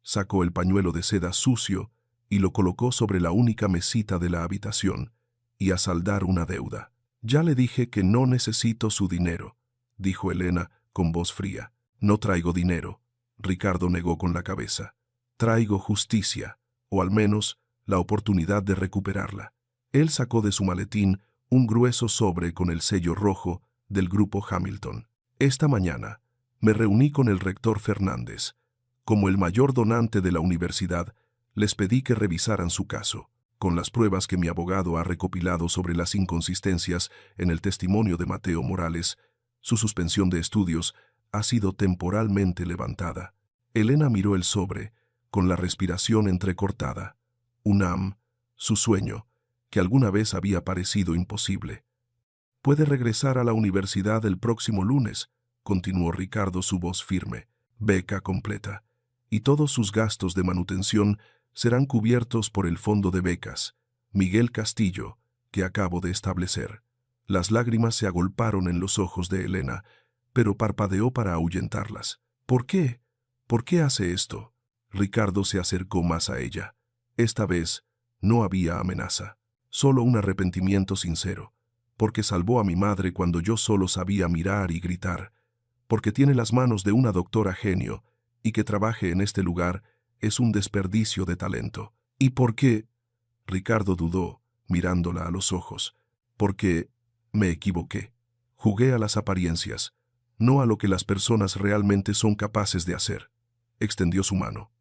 B: Sacó el pañuelo de seda sucio y lo colocó sobre la única mesita de la habitación, y a saldar una deuda. Ya le dije que no necesito su dinero, dijo Elena con voz fría. No traigo dinero, Ricardo negó con la cabeza. Traigo justicia, o al menos la oportunidad de recuperarla. Él sacó de su maletín un grueso sobre con el sello rojo del grupo Hamilton. Esta mañana me reuní con el rector Fernández. Como el mayor donante de la universidad, les pedí que revisaran su caso. Con las pruebas que mi abogado ha recopilado sobre las inconsistencias en el testimonio de Mateo Morales, su suspensión de estudios ha sido temporalmente levantada. Elena miró el sobre, con la respiración entrecortada. UNAM, su sueño, que alguna vez había parecido imposible. Puede regresar a la universidad el próximo lunes, continuó Ricardo, su voz firme. Beca completa. Y todos sus gastos de manutención serán cubiertos por el fondo de becas, Miguel Castillo, que acabo de establecer. Las lágrimas se agolparon en los ojos de Elena, pero parpadeó para ahuyentarlas. ¿Por qué? ¿Por qué hace esto? Ricardo se acercó más a ella. Esta vez no había amenaza, solo un arrepentimiento sincero, porque salvó a mi madre cuando yo solo sabía mirar y gritar, porque tiene las manos de una doctora genio, y que trabaje en este lugar es un desperdicio de talento. ¿Y por qué? Ricardo dudó, mirándola a los ojos. Porque me equivoqué. Jugué a las apariencias, no a lo que las personas realmente son capaces de hacer. Extendió su mano.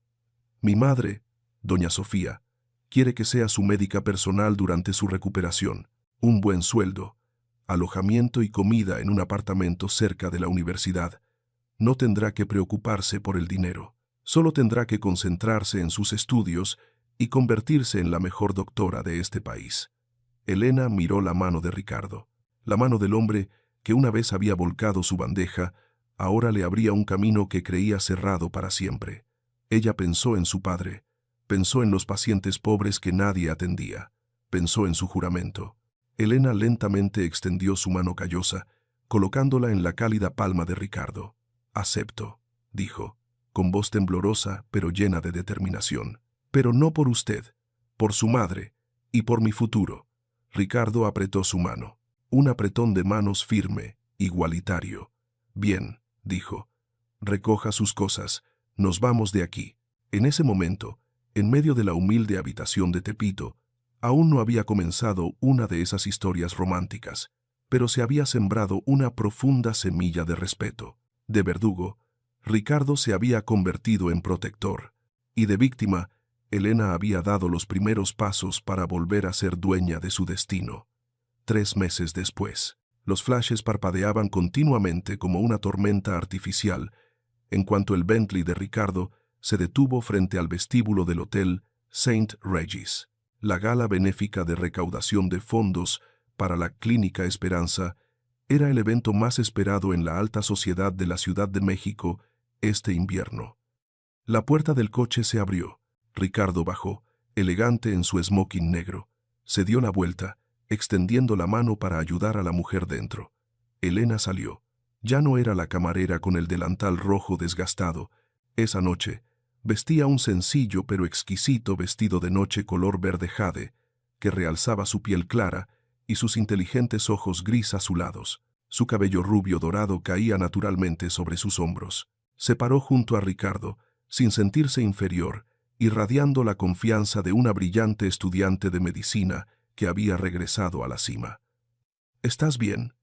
B: Mi madre, doña Sofía, quiere que sea su médica personal durante su recuperación. Un buen sueldo, alojamiento y comida en un apartamento cerca de la universidad. No tendrá que preocuparse por el dinero. Solo tendrá que concentrarse en sus estudios y convertirse en la mejor doctora de este país. Elena miró la mano de Ricardo. La mano del hombre que una vez había volcado su bandeja, ahora le abría un camino que creía cerrado para siempre. Ella pensó en su padre, pensó en los pacientes pobres que nadie atendía, pensó en su juramento. Elena lentamente extendió su mano callosa, colocándola en la cálida palma de Ricardo. Acepto, dijo, con voz temblorosa pero llena de determinación. Pero no por usted, por su madre y por mi futuro. Ricardo apretó su mano. Un apretón de manos firme, igualitario. Bien, dijo. Recoja sus cosas. Nos vamos de aquí. En ese momento, en medio de la humilde habitación de Tepito, aún no había comenzado una de esas historias románticas, pero se había sembrado una profunda semilla de respeto. De verdugo, Ricardo se había convertido en protector, y de víctima, Elena había dado los primeros pasos para volver a ser dueña de su destino. 3 meses después, los flashes parpadeaban continuamente como una tormenta artificial, en cuanto el Bentley de Ricardo se detuvo frente al vestíbulo del hotel St. Regis. La gala benéfica de recaudación de fondos para la Clínica Esperanza era el evento más esperado en la alta sociedad de la Ciudad de México este invierno. La puerta del coche se abrió. Ricardo bajó, elegante en su smoking negro. Se dio la vuelta, extendiendo la mano para ayudar a la mujer dentro. Elena salió. Ya no era la camarera con el delantal rojo desgastado. Esa noche, vestía un sencillo pero exquisito vestido de noche color verde jade, que realzaba su piel clara y sus inteligentes ojos gris azulados. Su cabello rubio dorado caía naturalmente sobre sus hombros. Se paró junto a Ricardo, sin sentirse inferior, irradiando la confianza de una brillante estudiante de medicina que había regresado a la cima. «¿Estás bien?»,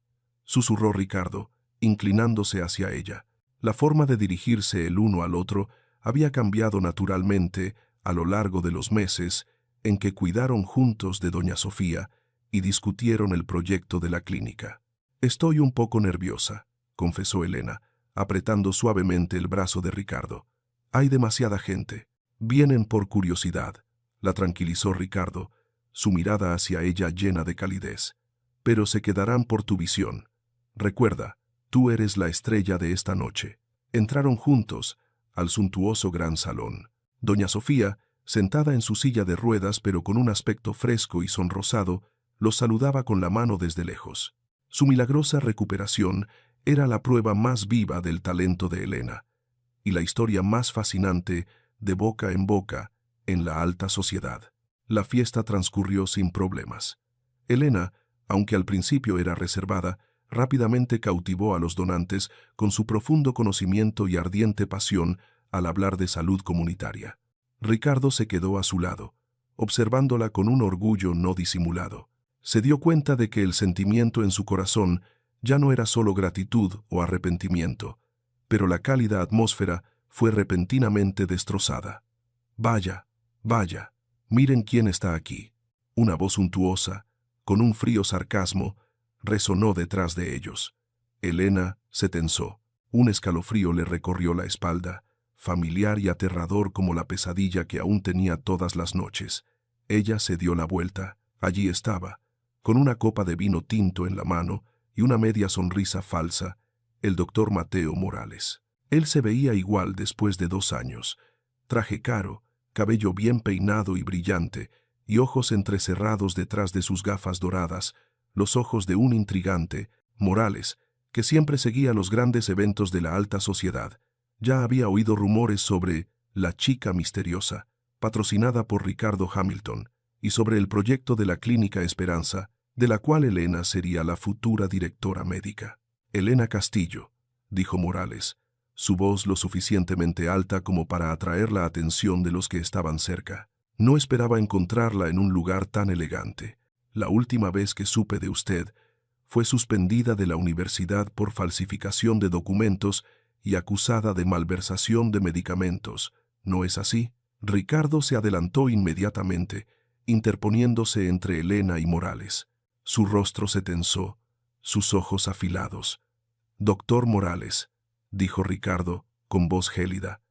B: susurró Ricardo, inclinándose hacia ella. La forma de dirigirse el uno al otro había cambiado naturalmente a lo largo de los meses en que cuidaron juntos de doña Sofía y discutieron el proyecto de la clínica. «Estoy un poco nerviosa», confesó Elena, apretando suavemente el brazo de Ricardo. «Hay demasiada gente. Vienen por curiosidad, la tranquilizó Ricardo, su mirada hacia ella llena de calidez. Pero se quedarán por tu visión. Recuerda, tú eres la estrella de esta noche. Entraron juntos al suntuoso gran salón. Doña Sofía, sentada en su silla de ruedas pero con un aspecto fresco y sonrosado, los saludaba con la mano desde lejos. Su milagrosa recuperación era la prueba más viva del talento de Elena, y la historia más fascinante de boca en la alta sociedad. La fiesta transcurrió sin problemas. Elena, aunque al principio era reservada, rápidamente cautivó a los donantes con su profundo conocimiento y ardiente pasión al hablar de salud comunitaria. Ricardo se quedó a su lado, observándola con un orgullo no disimulado. Se dio cuenta de que el sentimiento en su corazón ya no era solo gratitud o arrepentimiento, pero la cálida atmósfera fue repentinamente destrozada. «Vaya, vaya, miren quién está aquí». Una voz suntuosa, con un frío sarcasmo, resonó detrás de ellos. Elena se tensó. Un escalofrío le recorrió la espalda, familiar y aterrador como la pesadilla que aún tenía todas las noches. Ella se dio la vuelta. Allí estaba, con una copa de vino tinto en la mano y una media sonrisa falsa, el doctor Mateo Morales. Él se veía igual después de 2 años. Traje caro, cabello bien peinado y brillante, y ojos entrecerrados detrás de sus gafas doradas, los ojos de un intrigante, Morales, que siempre seguía los grandes eventos de la alta sociedad. Ya había oído rumores sobre la chica misteriosa, patrocinada por Ricardo Hamilton, y sobre el proyecto de la Clínica Esperanza, de la cual Elena sería la futura directora médica. «Elena Castillo», dijo Morales, su voz lo suficientemente alta como para atraer la atención de los que estaban cerca. «No esperaba encontrarla en un lugar tan elegante. La última vez que supe de usted, fue suspendida de la universidad por falsificación de documentos y acusada de malversación de medicamentos. ¿No es así?» Ricardo se adelantó inmediatamente, interponiéndose entre Elena y Morales. Su rostro se tensó, sus ojos afilados. «Doctor Morales», dijo Ricardo, con voz gélida,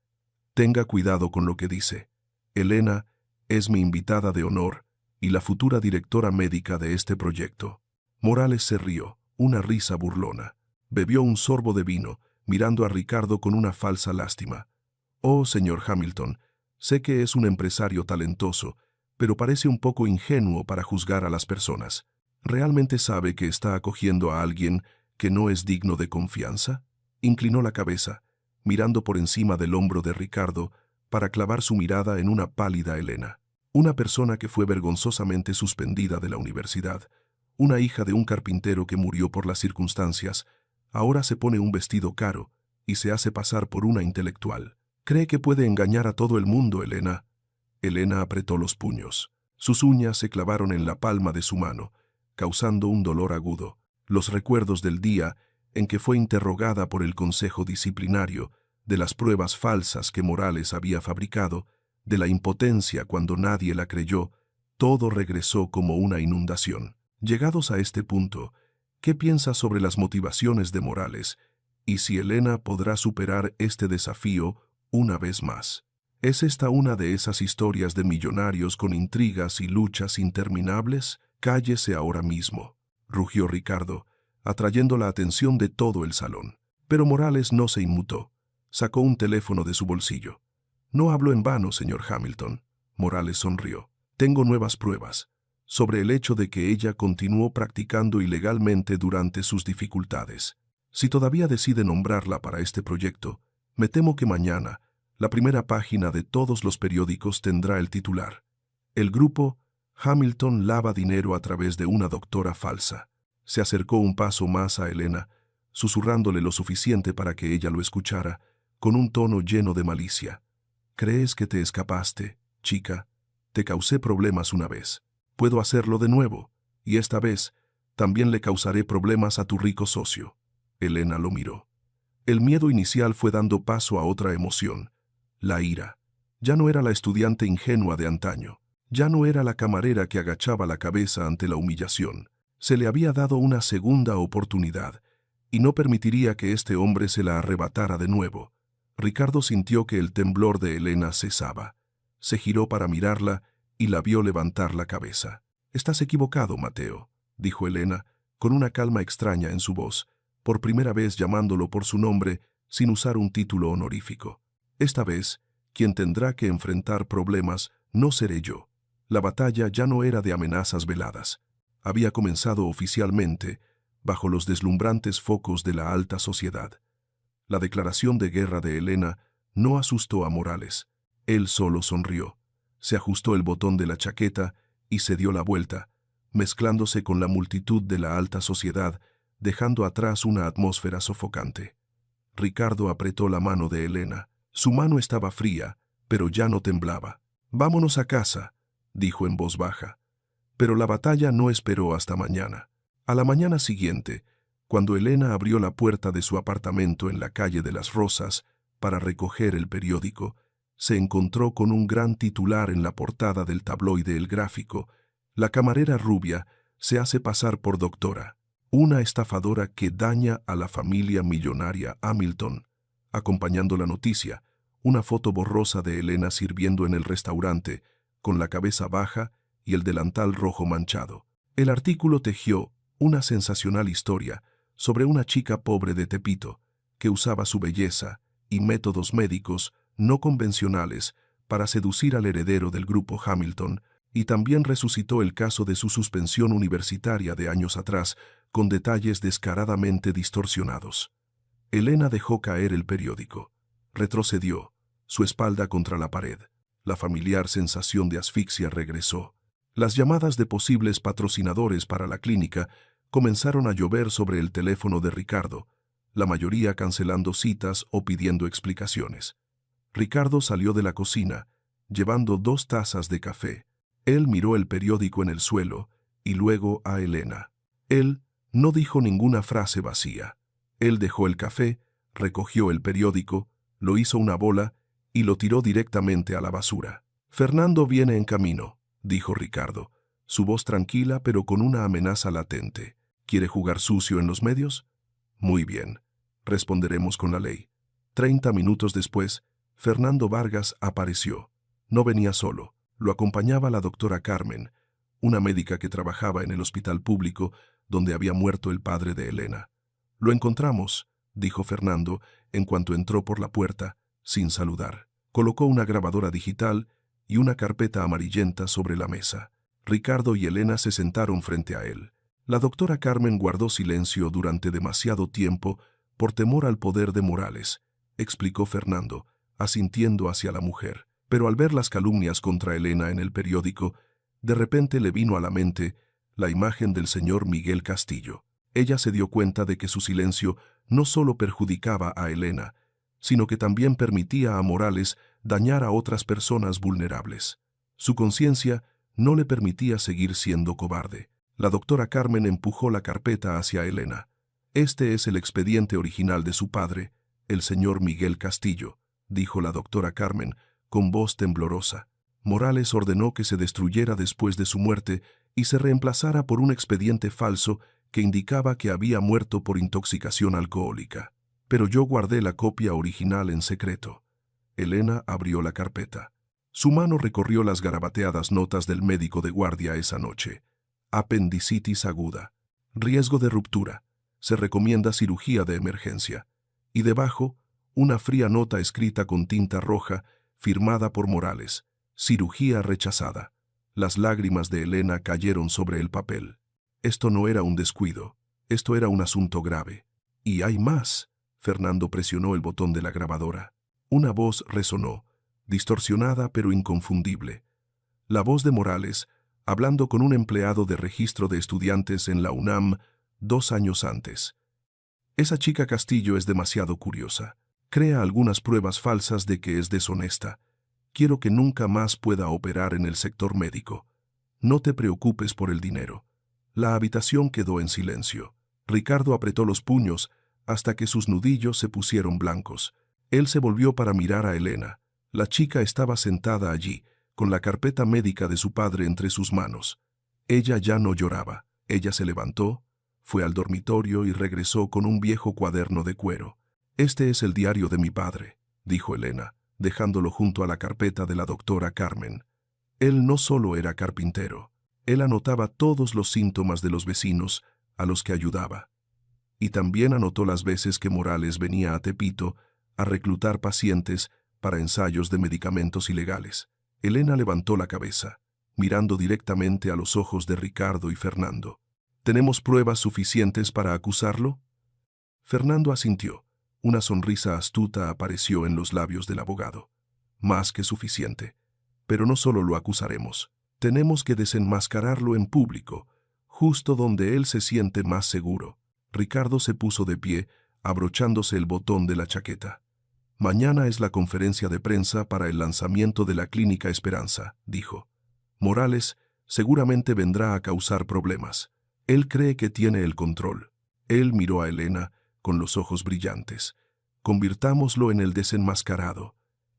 B: «tenga cuidado con lo que dice. Elena es mi invitada de honor y la futura directora médica de este proyecto». Morales se rió, una risa burlona. Bebió un sorbo de vino, mirando a Ricardo con una falsa lástima. «Oh, señor Hamilton, sé que es un empresario talentoso, pero parece un poco ingenuo para juzgar a las personas. ¿Realmente sabe que está acogiendo a alguien que no es digno de confianza?» Inclinó la cabeza, mirando por encima del hombro de Ricardo para clavar su mirada en una pálida Elena. Una persona que fue vergonzosamente suspendida de la universidad, una hija de un carpintero que murió por las circunstancias, ahora se pone un vestido caro y se hace pasar por una intelectual. «Cree que puede engañar a todo el mundo, Elena». Elena apretó los puños. Sus uñas se clavaron en la palma de su mano, causando un dolor agudo. Los recuerdos del día en que fue interrogada por el Consejo Disciplinario, de las pruebas falsas que Morales había fabricado, de la impotencia cuando nadie la creyó, todo regresó como una inundación. Llegados a este punto, ¿qué piensa sobre las motivaciones de Morales y si Elena podrá superar este desafío una vez más? ¿Es esta una de esas historias de millonarios con intrigas y luchas interminables? «Cállese ahora mismo», rugió Ricardo, atrayendo la atención de todo el salón. Pero Morales no se inmutó. Sacó un teléfono de su bolsillo. «No hablo en vano, señor Hamilton». Morales sonrió. «Tengo nuevas pruebas sobre el hecho de que ella continuó practicando ilegalmente durante sus dificultades. Si todavía decide nombrarla para este proyecto, me temo que mañana la primera página de todos los periódicos tendrá el titular: El grupo Hamilton lava dinero a través de una doctora falsa». Se acercó un paso más a Elena, susurrándole lo suficiente para que ella lo escuchara, con un tono lleno de malicia. «¿Crees que te escapaste, chica? Te causé problemas una vez. Puedo hacerlo de nuevo, y esta vez también le causaré problemas a tu rico socio». Elena lo miró. El miedo inicial fue dando paso a otra emoción, la ira. Ya no era la estudiante ingenua de antaño. Ya no era la camarera que agachaba la cabeza ante la humillación. Se le había dado una segunda oportunidad, y no permitiría que este hombre se la arrebatara de nuevo. Ricardo sintió que el temblor de Elena cesaba. Se giró para mirarla y la vio levantar la cabeza. «Estás equivocado, Mateo», dijo Elena, con una calma extraña en su voz, por primera vez llamándolo por su nombre sin usar un título honorífico. «Esta vez, quien tendrá que enfrentar problemas no seré yo». La batalla ya no era de amenazas veladas. Había comenzado oficialmente, bajo los deslumbrantes focos de la alta sociedad. La declaración de guerra de Elena no asustó a Morales. Él solo sonrió, se ajustó el botón de la chaqueta y se dio la vuelta, mezclándose con la multitud de la alta sociedad, dejando atrás una atmósfera sofocante. Ricardo apretó la mano de Elena. Su mano estaba fría, pero ya no temblaba. «Vámonos a casa», dijo en voz baja. Pero la batalla no esperó hasta mañana. A la mañana siguiente, cuando Elena abrió la puerta de su apartamento en la calle de las Rosas para recoger el periódico, se encontró con un gran titular en la portada del tabloide El Gráfico: «La camarera rubia se hace pasar por doctora. Una estafadora que daña a la familia millonaria Hamilton». Acompañando la noticia, una foto borrosa de Elena sirviendo en el restaurante, con la cabeza baja y el delantal rojo manchado. El artículo tejió una sensacional historia sobre una chica pobre de Tepito que usaba su belleza y métodos médicos no convencionales para seducir al heredero del grupo Hamilton, y también resucitó el caso de su suspensión universitaria de años atrás, con detalles descaradamente distorsionados. Elena dejó caer el periódico. Retrocedió, su espalda contra la pared. La familiar sensación de asfixia regresó. Las llamadas de posibles patrocinadores para la clínica comenzaron a llover sobre el teléfono de Ricardo, la mayoría cancelando citas o pidiendo explicaciones. Ricardo salió de la cocina, llevando 2 tazas de café. Él miró el periódico en el suelo y luego a Elena. Él no dijo ninguna frase vacía. Él dejó el café, recogió el periódico, lo hizo una bola y lo tiró directamente a la basura. «Fernando viene en camino», dijo Ricardo, su voz tranquila pero con una amenaza latente. «¿Quiere jugar sucio en los medios? Muy bien, responderemos con la ley». 30 minutos después, Fernando Vargas apareció. No venía solo, lo acompañaba la doctora Carmen, una médica que trabajaba en el hospital público donde había muerto el padre de Elena. «Lo encontramos», dijo Fernando en cuanto entró por la puerta, sin saludar. Colocó una grabadora digital y una carpeta amarillenta sobre la mesa. Ricardo y Elena se sentaron frente a él. La doctora Carmen guardó silencio durante demasiado tiempo por temor al poder de Morales, explicó Fernando, asintiendo hacia la mujer. Pero al ver las calumnias contra Elena en el periódico, de repente le vino a la mente la imagen del señor Miguel Castillo. Ella se dio cuenta de que su silencio no solo perjudicaba a Elena, sino que también permitía a Morales dañar a otras personas vulnerables. Su conciencia no le permitía seguir siendo cobarde. La doctora Carmen empujó la carpeta hacia Elena. «Este es el expediente original de su padre, el señor Miguel Castillo», dijo la doctora Carmen, con voz temblorosa. Morales ordenó que se destruyera después de su muerte y se reemplazara por un expediente falso que indicaba que había muerto por intoxicación alcohólica. «Pero yo guardé la copia original en secreto». Elena abrió la carpeta. Su mano recorrió las garabateadas notas del médico de guardia esa noche. «Apendicitis aguda. Riesgo de ruptura. Se recomienda cirugía de emergencia». Y debajo, una fría nota escrita con tinta roja, firmada por Morales. «Cirugía rechazada». Las lágrimas de Elena cayeron sobre el papel. Esto no era un descuido. Esto era un asunto grave. «Y hay más». Fernando presionó el botón de la grabadora. Una voz resonó, distorsionada pero inconfundible. La voz de Morales, hablando con un empleado de registro de estudiantes en la UNAM 2 años antes. «Esa chica Castillo es demasiado curiosa. Crea algunas pruebas falsas de que es deshonesta. Quiero que nunca más pueda operar en el sector médico. No te preocupes por el dinero». La habitación quedó en silencio. Ricardo apretó los puños hasta que sus nudillos se pusieron blancos. Él se volvió para mirar a Elena. La chica estaba sentada allí, con la carpeta médica de su padre entre sus manos. Ella ya no lloraba. Ella se levantó, fue al dormitorio y regresó con un viejo cuaderno de cuero. «Este es el diario de mi padre», dijo Elena, dejándolo junto a la carpeta de la doctora Carmen. Él no solo era carpintero, él anotaba todos los síntomas de los vecinos a los que ayudaba. Y también anotó las veces que Morales venía a Tepito a reclutar pacientes para ensayos de medicamentos ilegales. Elena levantó la cabeza, mirando directamente a los ojos de Ricardo y Fernando. ¿Tenemos pruebas suficientes para acusarlo? Fernando asintió. Una sonrisa astuta apareció en los labios del abogado. Más que suficiente. Pero no solo lo acusaremos. Tenemos que desenmascararlo en público, justo donde él se siente más seguro. Ricardo se puso de pie, abrochándose el botón de la chaqueta. Mañana es la conferencia de prensa para el lanzamiento de la Clínica Esperanza, dijo. Morales seguramente vendrá a causar problemas. Él cree que tiene el control. Él miró a Elena con los ojos brillantes. Convirtámoslo en el desenmascarado.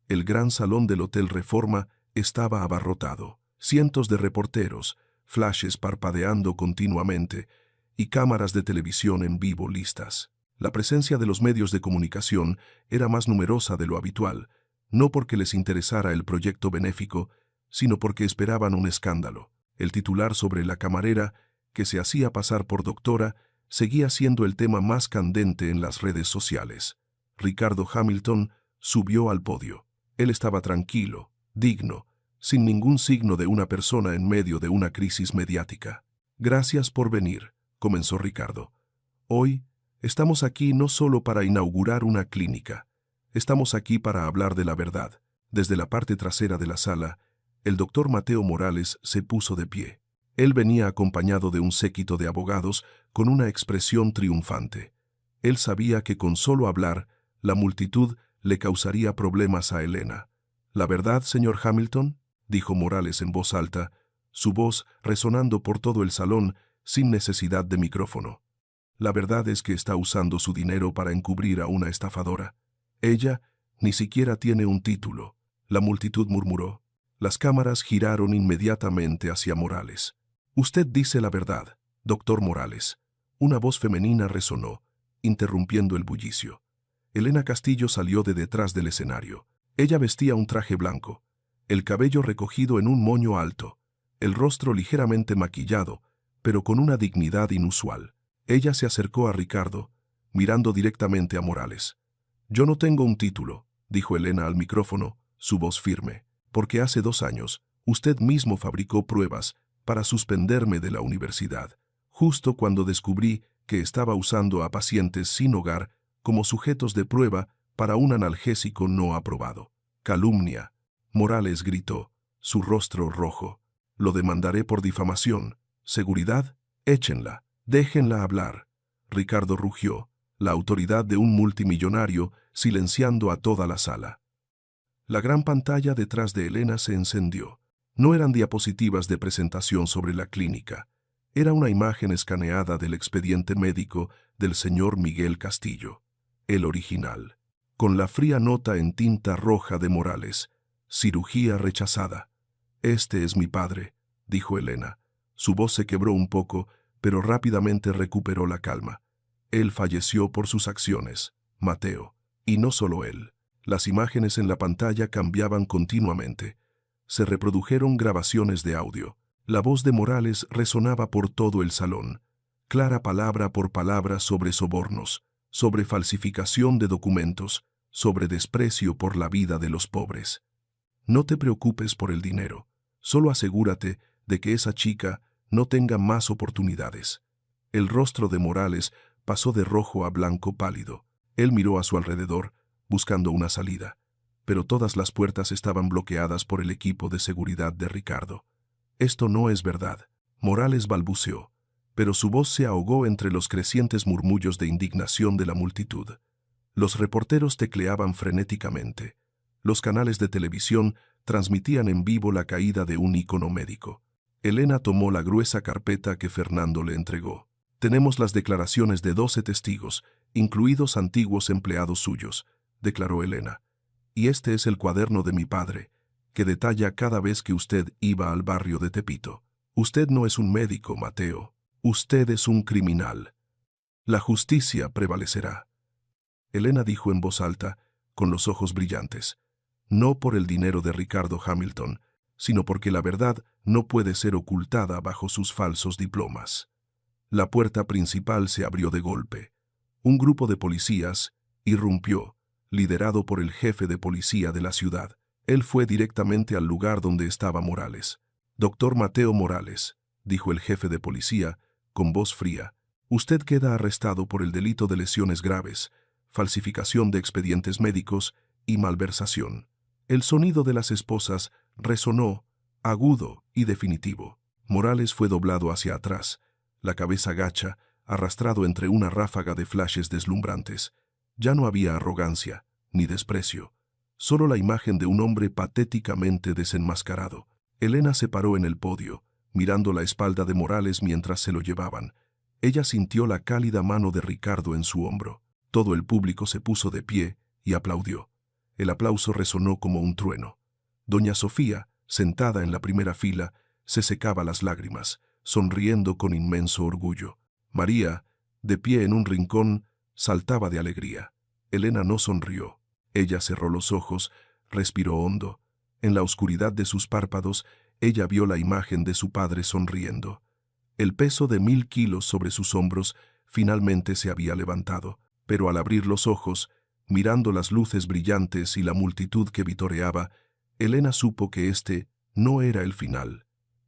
B: El gran salón del Hotel Reforma estaba abarrotado. Cientos de reporteros, flashes parpadeando continuamente y cámaras de televisión en vivo listas. La presencia de los medios de comunicación era más numerosa de lo habitual, no porque les interesara el proyecto benéfico, sino porque esperaban un escándalo. El titular sobre la camarera, que se hacía pasar por doctora, seguía siendo el tema más candente en las redes sociales. Ricardo Hamilton subió al podio. Él estaba tranquilo, digno, sin ningún signo de una persona en medio de una crisis mediática. Gracias por venir, comenzó Ricardo. Hoy estamos aquí no solo para inaugurar una clínica. Estamos aquí para hablar de la verdad. Desde la parte trasera de la sala, el doctor Mateo Morales se puso de pie. Él venía acompañado de un séquito de abogados con una expresión triunfante. Él sabía que con solo hablar, la multitud le causaría problemas a Elena. «¿La verdad, señor Hamilton?», dijo Morales en voz alta, su voz resonando por todo el salón sin necesidad de micrófono. «La verdad es que está usando su dinero para encubrir a una estafadora. Ella ni siquiera tiene un título». La multitud murmuró. Las cámaras giraron inmediatamente hacia Morales. «Usted dice la verdad, doctor Morales». Una voz femenina resonó, interrumpiendo el bullicio. Elena Castillo salió de detrás del escenario. Ella vestía un traje blanco, el cabello recogido en un moño alto, el rostro ligeramente maquillado, pero con una dignidad inusual. Ella se acercó a Ricardo, mirando directamente a Morales. «Yo no tengo un título», dijo Elena al micrófono, su voz firme, «porque hace 2 años usted mismo fabricó pruebas para suspenderme de la universidad, justo cuando descubrí que estaba usando a pacientes sin hogar como sujetos de prueba para un analgésico no aprobado. Calumnia». Morales gritó, su rostro rojo. «Lo demandaré por difamación. ¿Seguridad? Échenla. Déjenla hablar». Ricardo rugió, la autoridad de un multimillonario silenciando a toda la sala. La gran pantalla detrás de Elena se encendió. No eran diapositivas de presentación sobre la clínica. Era una imagen escaneada del expediente médico del señor Miguel Castillo, el original, con la fría nota en tinta roja de Morales. «Cirugía rechazada». «Este es mi padre», dijo Elena. Su voz se quebró un poco, pero rápidamente recuperó la calma. «Él falleció por sus acciones, Mateo. Y no solo él». Las imágenes en la pantalla cambiaban continuamente. Se reprodujeron grabaciones de audio. La voz de Morales resonaba por todo el salón, clara palabra por palabra sobre sobornos, sobre falsificación de documentos, sobre desprecio por la vida de los pobres. «No te preocupes por el dinero. Solo asegúrate de que esa chica no tenga más oportunidades». El rostro de Morales pasó de rojo a blanco pálido. Él miró a su alrededor, buscando una salida, pero todas las puertas estaban bloqueadas por el equipo de seguridad de Ricardo. «Esto no es verdad», Morales balbuceó, pero su voz se ahogó entre los crecientes murmullos de indignación de la multitud. Los reporteros tecleaban frenéticamente. Los canales de televisión transmitían en vivo la caída de un ícono médico. Elena tomó la gruesa carpeta que Fernando le entregó. «Tenemos las declaraciones de 12 testigos, incluidos antiguos empleados suyos», declaró Elena. «Y este es el cuaderno de mi padre, que detalla cada vez que usted iba al barrio de Tepito. Usted no es un médico, Mateo. Usted es un criminal. La justicia prevalecerá». Elena dijo en voz alta, con los ojos brillantes. no por el dinero de Ricardo Hamilton, sino porque la verdad no puede ser ocultada bajo sus falsos diplomas. La puerta principal se abrió de golpe. Un grupo de policías irrumpió, liderado por el jefe de policía de la ciudad. Él fue directamente al lugar donde estaba Morales. «Doctor Mateo Morales», dijo el jefe de policía, con voz fría, «usted queda arrestado por el delito de lesiones graves, falsificación de expedientes médicos y malversación». El sonido de las esposas resonó, agudo y definitivo. Morales fue doblado hacia atrás, la cabeza gacha, arrastrado entre una ráfaga de flashes deslumbrantes. Ya no había arrogancia, ni desprecio, solo la imagen de un hombre patéticamente desenmascarado. Elena se paró en el podio, mirando la espalda de Morales mientras se lo llevaban. Ella sintió la cálida mano de Ricardo en su hombro. Todo el público se puso de pie y aplaudió. El aplauso resonó como un trueno. Doña Sofía, sentada en la primera fila, se secaba las lágrimas, sonriendo con inmenso orgullo. María, de pie en un rincón, saltaba de alegría. Elena no sonrió. Ella cerró los ojos, respiró hondo. En la oscuridad de sus párpados, ella vio la imagen de su padre sonriendo. El peso de 1000 kilos sobre sus hombros finalmente se había levantado, pero al abrir los ojos, mirando las luces brillantes y la multitud que vitoreaba, Elena supo que este no era el final.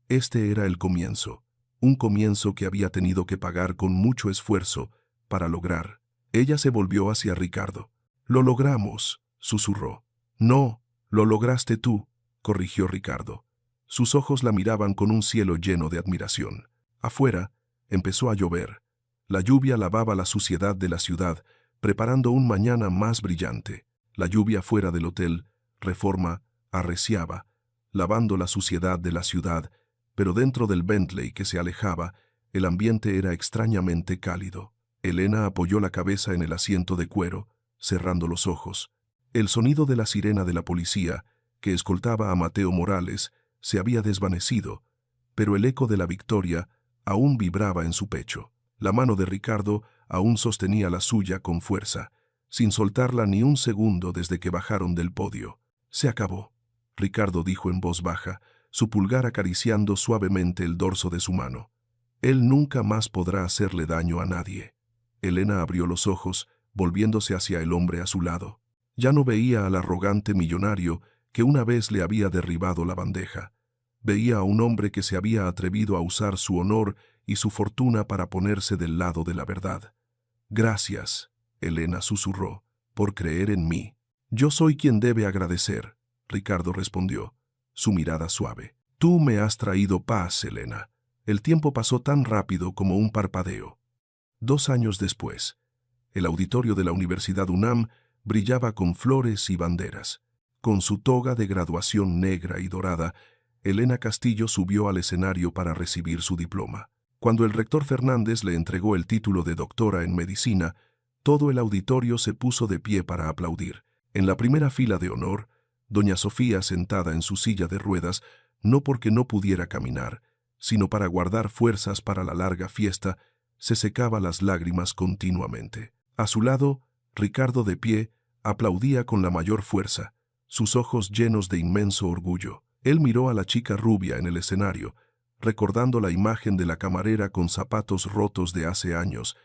B: Este era el comienzo, un comienzo que había tenido que pagar con mucho esfuerzo para lograr. Ella se volvió hacia Ricardo. «Lo logramos», susurró. «No, lo lograste tú», corrigió Ricardo. Sus ojos la miraban con un cielo lleno de admiración. Afuera empezó a llover. La lluvia lavaba la suciedad de la ciudad, preparando un mañana más brillante. La lluvia fuera del hotel Reforma arreciaba, lavando la suciedad de la ciudad, pero dentro del Bentley que se alejaba, el ambiente era extrañamente cálido. Elena apoyó la cabeza en el asiento de cuero, cerrando los ojos. El sonido de la sirena de la policía, que escoltaba a Mateo Morales, se había desvanecido, pero el eco de la victoria aún vibraba en su pecho. La mano de Ricardo aún sostenía la suya con fuerza, sin soltarla ni un segundo desde que bajaron del podio. «Se acabó», Ricardo dijo en voz baja, su pulgar acariciando suavemente el dorso de su mano. «Él nunca más podrá hacerle daño a nadie». Elena abrió los ojos, volviéndose hacia el hombre a su lado. Ya no veía al arrogante millonario que una vez le había derribado la bandeja. Veía a un hombre que se había atrevido a usar su honor y su fortuna para ponerse del lado de la verdad. «Gracias», Elena susurró, «por creer en mí». «Yo soy quien debe agradecer», Ricardo respondió, su mirada suave. «Tú me has traído paz, Elena». El tiempo pasó tan rápido como un parpadeo. 2 años después, el auditorio de la Universidad UNAM brillaba con flores y banderas. Con su toga de graduación negra y dorada, Elena Castillo subió al escenario para recibir su diploma. Cuando el rector Fernández le entregó el título de doctora en medicina, todo el auditorio se puso de pie para aplaudir. En la primera fila de honor, doña Sofía, sentada en su silla de ruedas, no porque no pudiera caminar, sino para guardar fuerzas para la larga fiesta, se secaba las lágrimas continuamente. A su lado, Ricardo, de pie, aplaudía con la mayor fuerza, sus ojos llenos de inmenso orgullo. Él miró a la chica rubia en el escenario, recordando la imagen de la camarera con zapatos rotos de hace años,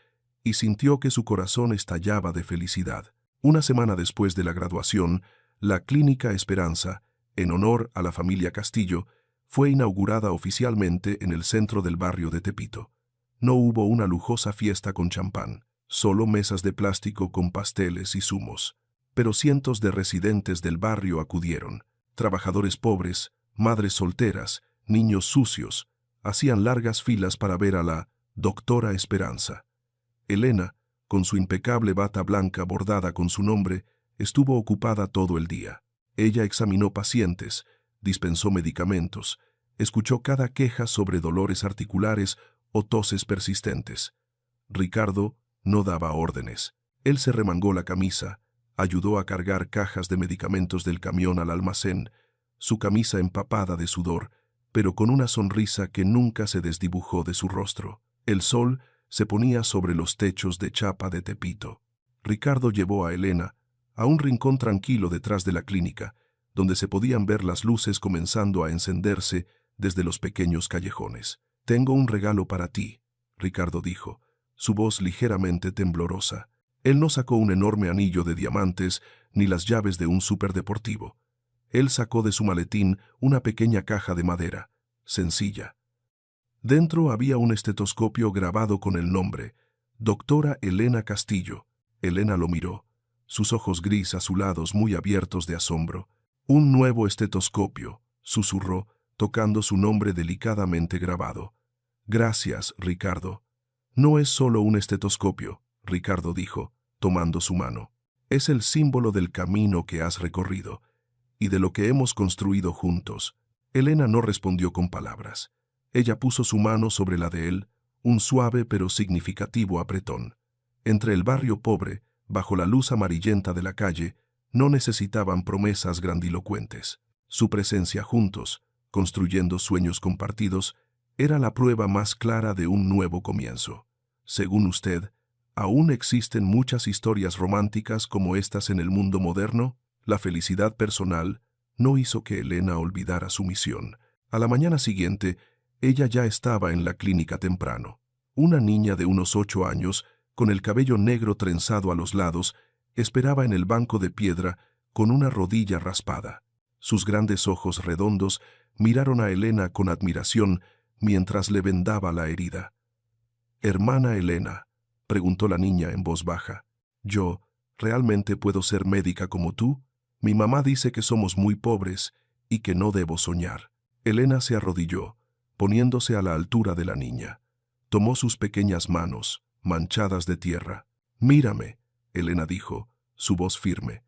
B: y sintió que su corazón estallaba de felicidad. Una semana después de la graduación, la Clínica Esperanza, en honor a la familia Castillo, fue inaugurada oficialmente en el centro del barrio de Tepito. No hubo una lujosa fiesta con champán, solo mesas de plástico con pasteles y zumos. Pero cientos de residentes del barrio acudieron. Trabajadores pobres, madres solteras, niños sucios, hacían largas filas para ver a la doctora Esperanza. Elena, con su impecable bata blanca bordada con su nombre, estuvo ocupada todo el día. Ella examinó pacientes, dispensó medicamentos, escuchó cada queja sobre dolores articulares o toses persistentes. Ricardo no daba órdenes. Él se remangó la camisa, ayudó a cargar cajas de medicamentos del camión al almacén, su camisa empapada de sudor, pero con una sonrisa que nunca se desdibujó de su rostro. El sol se ponía sobre los techos de chapa de Tepito. Ricardo llevó a Elena a un rincón tranquilo detrás de la clínica, donde se podían ver las luces comenzando a encenderse desde los pequeños callejones. «Tengo un regalo para ti», Ricardo dijo, su voz ligeramente temblorosa. Él no sacó un enorme anillo de diamantes ni las llaves de un superdeportivo. Él sacó de su maletín una pequeña caja de madera, sencilla. Dentro había un estetoscopio grabado con el nombre, Doctora Elena Castillo. Elena lo miró, sus ojos gris azulados muy abiertos de asombro. «Un nuevo estetoscopio», susurró, tocando su nombre delicadamente grabado. «Gracias, Ricardo». «No es solo un estetoscopio», Ricardo dijo, tomando su mano. «Es el símbolo del camino que has recorrido y de lo que hemos construido juntos». Elena no respondió con palabras. Ella puso su mano sobre la de él, un suave pero significativo apretón. Entre el barrio pobre, bajo la luz amarillenta de la calle, no necesitaban promesas grandilocuentes. Su presencia juntos, construyendo sueños compartidos, era la prueba más clara de un nuevo comienzo. Según usted, ¿aún existen muchas historias románticas como estas en el mundo moderno? La felicidad personal no hizo que Elena olvidara su misión. A la mañana siguiente, ella ya estaba en la clínica temprano. Una niña de unos 8 años, con el cabello negro trenzado a los lados, esperaba en el banco de piedra con una rodilla raspada. Sus grandes ojos redondos miraron a Elena con admiración mientras le vendaba la herida. «Hermana Elena», preguntó la niña en voz baja, «¿yo realmente puedo ser médica como tú? Mi mamá dice que somos muy pobres y que no debo soñar». Elena se arrodilló, poniéndose a la altura de la niña. Tomó sus pequeñas manos, manchadas de tierra. «Mírame», Elena dijo, su voz firme.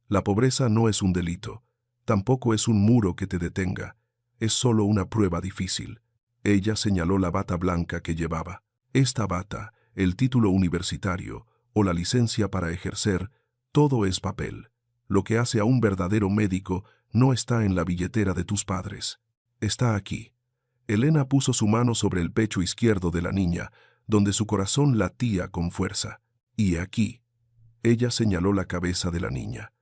B: «La pobreza no es un delito, tampoco es un muro que te detenga, es solo una prueba difícil». Ella señaló la bata blanca que llevaba. «Esta bata, el título universitario o la licencia para ejercer, todo es papel. Lo que hace a un verdadero médico no está en la billetera de tus padres. Está aquí». Elena puso su mano sobre el pecho izquierdo de la niña, donde su corazón latía con fuerza. «Y aquí». Ella señaló la cabeza de la niña.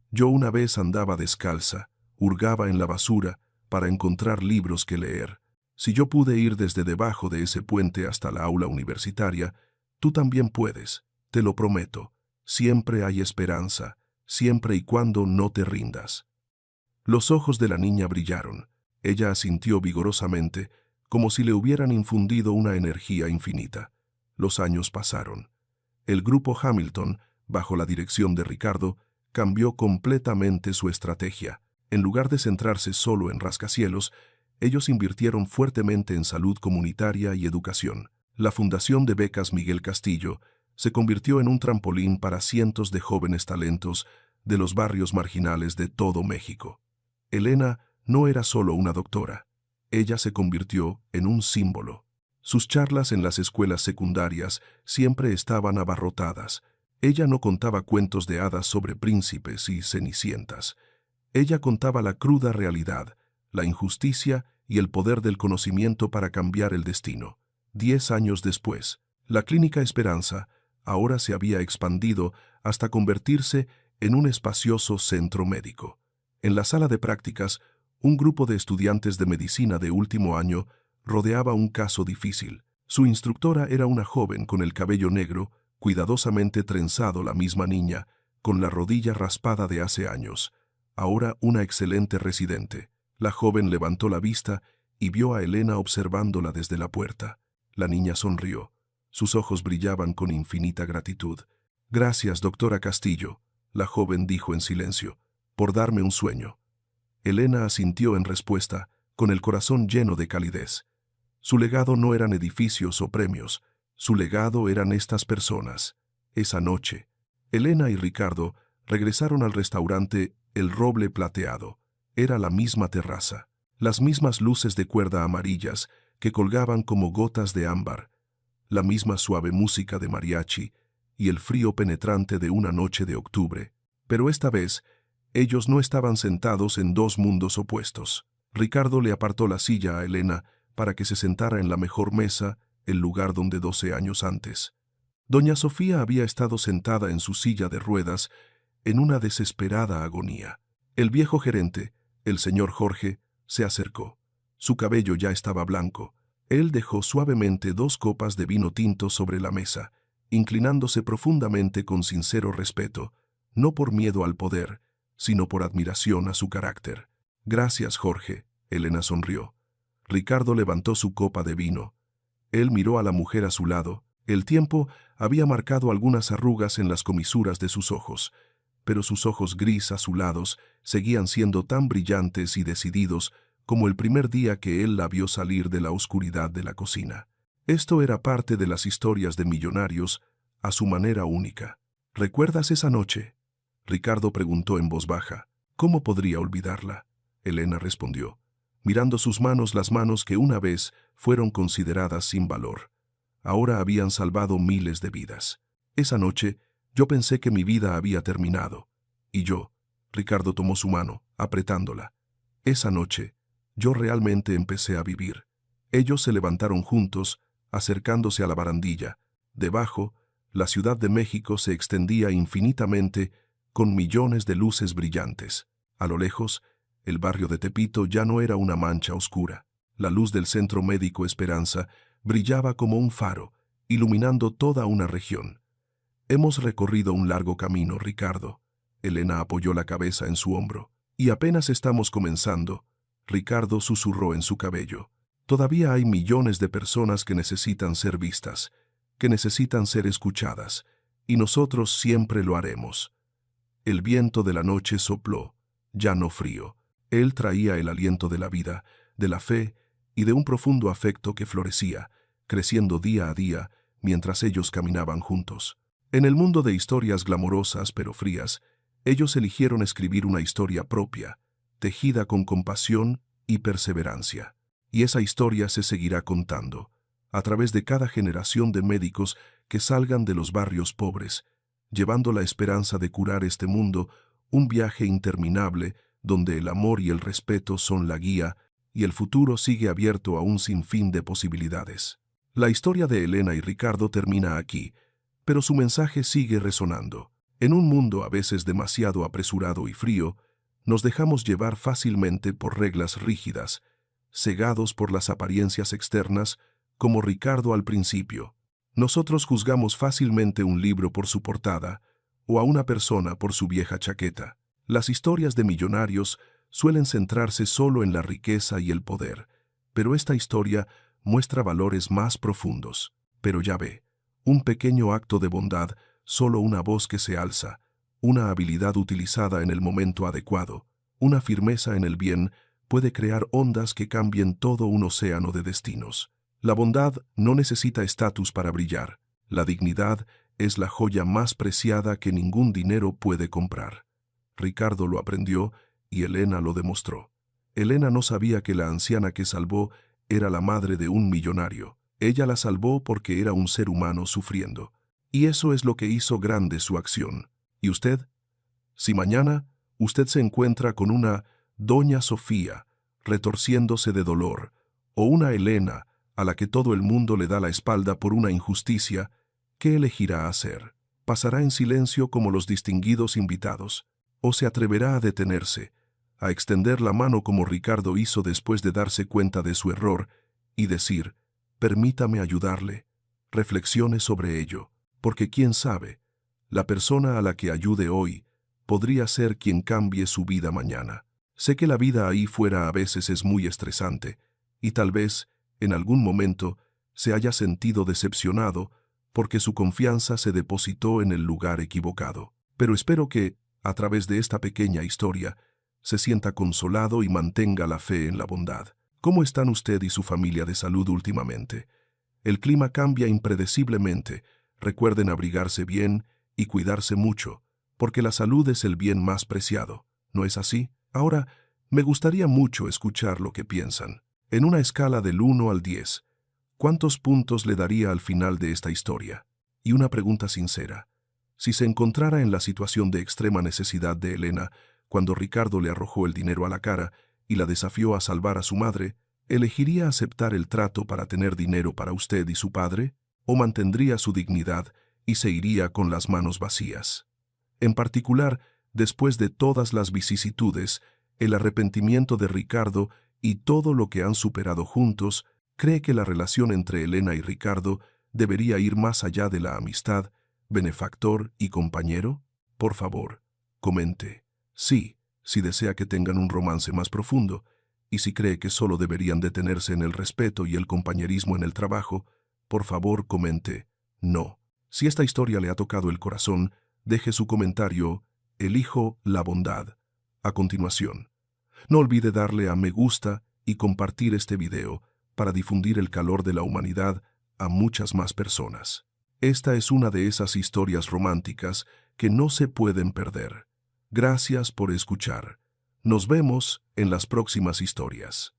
B: «Yo una vez andaba descalza, hurgaba en la basura para encontrar libros que leer. Si yo pude ir desde debajo de ese puente hasta la aula universitaria, tú también puedes, te lo prometo. Siempre hay esperanza, siempre y cuando no te rindas». Los ojos de la niña brillaron. Ella asintió vigorosamente, como si le hubieran infundido una energía infinita. Los años pasaron. El grupo Hamilton, bajo la dirección de Ricardo, cambió completamente su estrategia. En lugar de centrarse solo en rascacielos, ellos invirtieron fuertemente en salud comunitaria y educación. La Fundación de Becas Miguel Castillo se convirtió en un trampolín para cientos de jóvenes talentos de los barrios marginales de todo México. Elena no era solo una doctora. Ella se convirtió en un símbolo. Sus charlas en las escuelas secundarias siempre estaban abarrotadas. Ella no contaba cuentos de hadas sobre príncipes y cenicientas. Ella contaba la cruda realidad, la injusticia y el poder del conocimiento para cambiar el destino. 10 años después, la Clínica Esperanza ahora se había expandido hasta convertirse en un espacioso centro médico. En la sala de prácticas, un grupo de estudiantes de medicina de último año rodeaba un caso difícil. Su instructora era una joven con el cabello negro, cuidadosamente trenzado, la misma niña, con la rodilla raspada de hace años, ahora una excelente residente. La joven levantó la vista y vio a Elena observándola desde la puerta. La niña sonrió. Sus ojos brillaban con infinita gratitud. «Gracias, doctora Castillo», la joven dijo en silencio, «por darme un sueño». Elena asintió en respuesta, con el corazón lleno de calidez. Su legado no eran edificios o premios, su legado eran estas personas. Esa noche, Elena y Ricardo regresaron al restaurante El Roble Plateado. Era la misma terraza, las mismas luces de cuerda amarillas que colgaban como gotas de ámbar, la misma suave música de mariachi y el frío penetrante de una noche de octubre. Pero esta vez, ellos no estaban sentados en dos mundos opuestos. Ricardo le apartó la silla a Elena para que se sentara en la mejor mesa, el lugar donde 12 años antes. Doña Sofía había estado sentada en su silla de ruedas en una desesperada agonía. El viejo gerente, el señor Jorge, se acercó. Su cabello ya estaba blanco. Él dejó suavemente 2 copas de vino tinto sobre la mesa, inclinándose profundamente con sincero respeto, no por miedo al poder, sino por admiración a su carácter. Gracias, Jorge, Elena sonrió. Ricardo levantó su copa de vino. Él miró a la mujer a su lado. El tiempo había marcado algunas arrugas en las comisuras de sus ojos, pero sus ojos gris azulados seguían siendo tan brillantes y decididos como el primer día que él la vio salir de la oscuridad de la cocina. Esto era parte de las historias de millonarios, a su manera única. ¿Recuerdas esa noche?, Ricardo preguntó en voz baja. ¿Cómo podría olvidarla?, Elena respondió, mirando sus manos, las manos que una vez fueron consideradas sin valor. Ahora habían salvado miles de vidas. Esa noche yo pensé que mi vida había terminado. Y yo, Ricardo tomó su mano, apretándola. Esa noche yo realmente empecé a vivir. Ellos se levantaron juntos, acercándose a la barandilla. Debajo, la Ciudad de México se extendía infinitamente con millones de luces brillantes. A lo lejos, el barrio de Tepito ya no era una mancha oscura. La luz del Centro Médico Esperanza brillaba como un faro, iluminando toda una región. Hemos recorrido un largo camino, Ricardo. Elena apoyó la cabeza en su hombro. Y apenas estamos comenzando. Ricardo susurró en su cabello. Todavía hay millones de personas que necesitan ser vistas, que necesitan ser escuchadas, y nosotros siempre lo haremos. El viento de la noche sopló, ya no frío. Él traía el aliento de la vida, de la fe y de un profundo afecto que florecía, creciendo día a día mientras ellos caminaban juntos. En el mundo de historias glamorosas pero frías, ellos eligieron escribir una historia propia, tejida con compasión y perseverancia. Y esa historia se seguirá contando, a través de cada generación de médicos que salgan de los barrios pobres, llevando la esperanza de curar este mundo, un viaje interminable donde el amor y el respeto son la guía y el futuro sigue abierto a un sinfín de posibilidades. La historia de Elena y Ricardo termina aquí, pero su mensaje sigue resonando. En un mundo a veces demasiado apresurado y frío, nos dejamos llevar fácilmente por reglas rígidas, cegados por las apariencias externas, como Ricardo al principio. Nosotros juzgamos fácilmente un libro por su portada o a una persona por su vieja chaqueta. Las historias de millonarios suelen centrarse solo en la riqueza y el poder, pero esta historia muestra valores más profundos. Pero ya ve, un pequeño acto de bondad, solo una voz que se alza, una habilidad utilizada en el momento adecuado, una firmeza en el bien, puede crear ondas que cambien todo un océano de destinos. La bondad no necesita estatus para brillar. La dignidad es la joya más preciada que ningún dinero puede comprar. Ricardo lo aprendió y Elena lo demostró. Elena no sabía que la anciana que salvó era la madre de un millonario. Ella la salvó porque era un ser humano sufriendo. Y eso es lo que hizo grande su acción. ¿Y usted? Si mañana usted se encuentra con una Doña Sofía retorciéndose de dolor, o una Elena a la que todo el mundo le da la espalda por una injusticia, ¿qué elegirá hacer? ¿Pasará en silencio como los distinguidos invitados? ¿O se atreverá a detenerse, a extender la mano como Ricardo hizo después de darse cuenta de su error y decir, permítame ayudarle, reflexione sobre ello, porque quién sabe, la persona a la que ayude hoy podría ser quien cambie su vida mañana? Sé que la vida ahí fuera a veces es muy estresante, y tal vez, en algún momento, se haya sentido decepcionado porque su confianza se depositó en el lugar equivocado. Pero espero que, a través de esta pequeña historia, se sienta consolado y mantenga la fe en la bondad. ¿Cómo están usted y su familia de salud últimamente? El clima cambia impredeciblemente. Recuerden abrigarse bien y cuidarse mucho, porque la salud es el bien más preciado. ¿No es así? Ahora, me gustaría mucho escuchar lo que piensan. En una escala del 1 al 10, ¿cuántos puntos le daría al final de esta historia? Y una pregunta sincera. Si se encontrara en la situación de extrema necesidad de Elena, cuando Ricardo le arrojó el dinero a la cara y la desafió a salvar a su madre, ¿elegiría aceptar el trato para tener dinero para usted y su padre? ¿O mantendría su dignidad y se iría con las manos vacías? En particular, Después de todas las vicisitudes, el arrepentimiento de Ricardo y todo lo que han superado juntos, cree que la relación entre Elena y Ricardo debería ir más allá de la amistad, benefactor y compañero. Por favor, comente. Sí, si desea que tengan un romance más profundo, y si cree que solo deberían detenerse en el respeto y el compañerismo en el trabajo, por favor comente no. Si esta historia le ha tocado el corazón, deje su comentario, elijo la bondad. A continuación, no olvide darle a me gusta y compartir este video para difundir el calor de la humanidad a muchas más personas. Esta es una de esas historias románticas que no se pueden perder. Gracias por escuchar. Nos vemos en las próximas historias.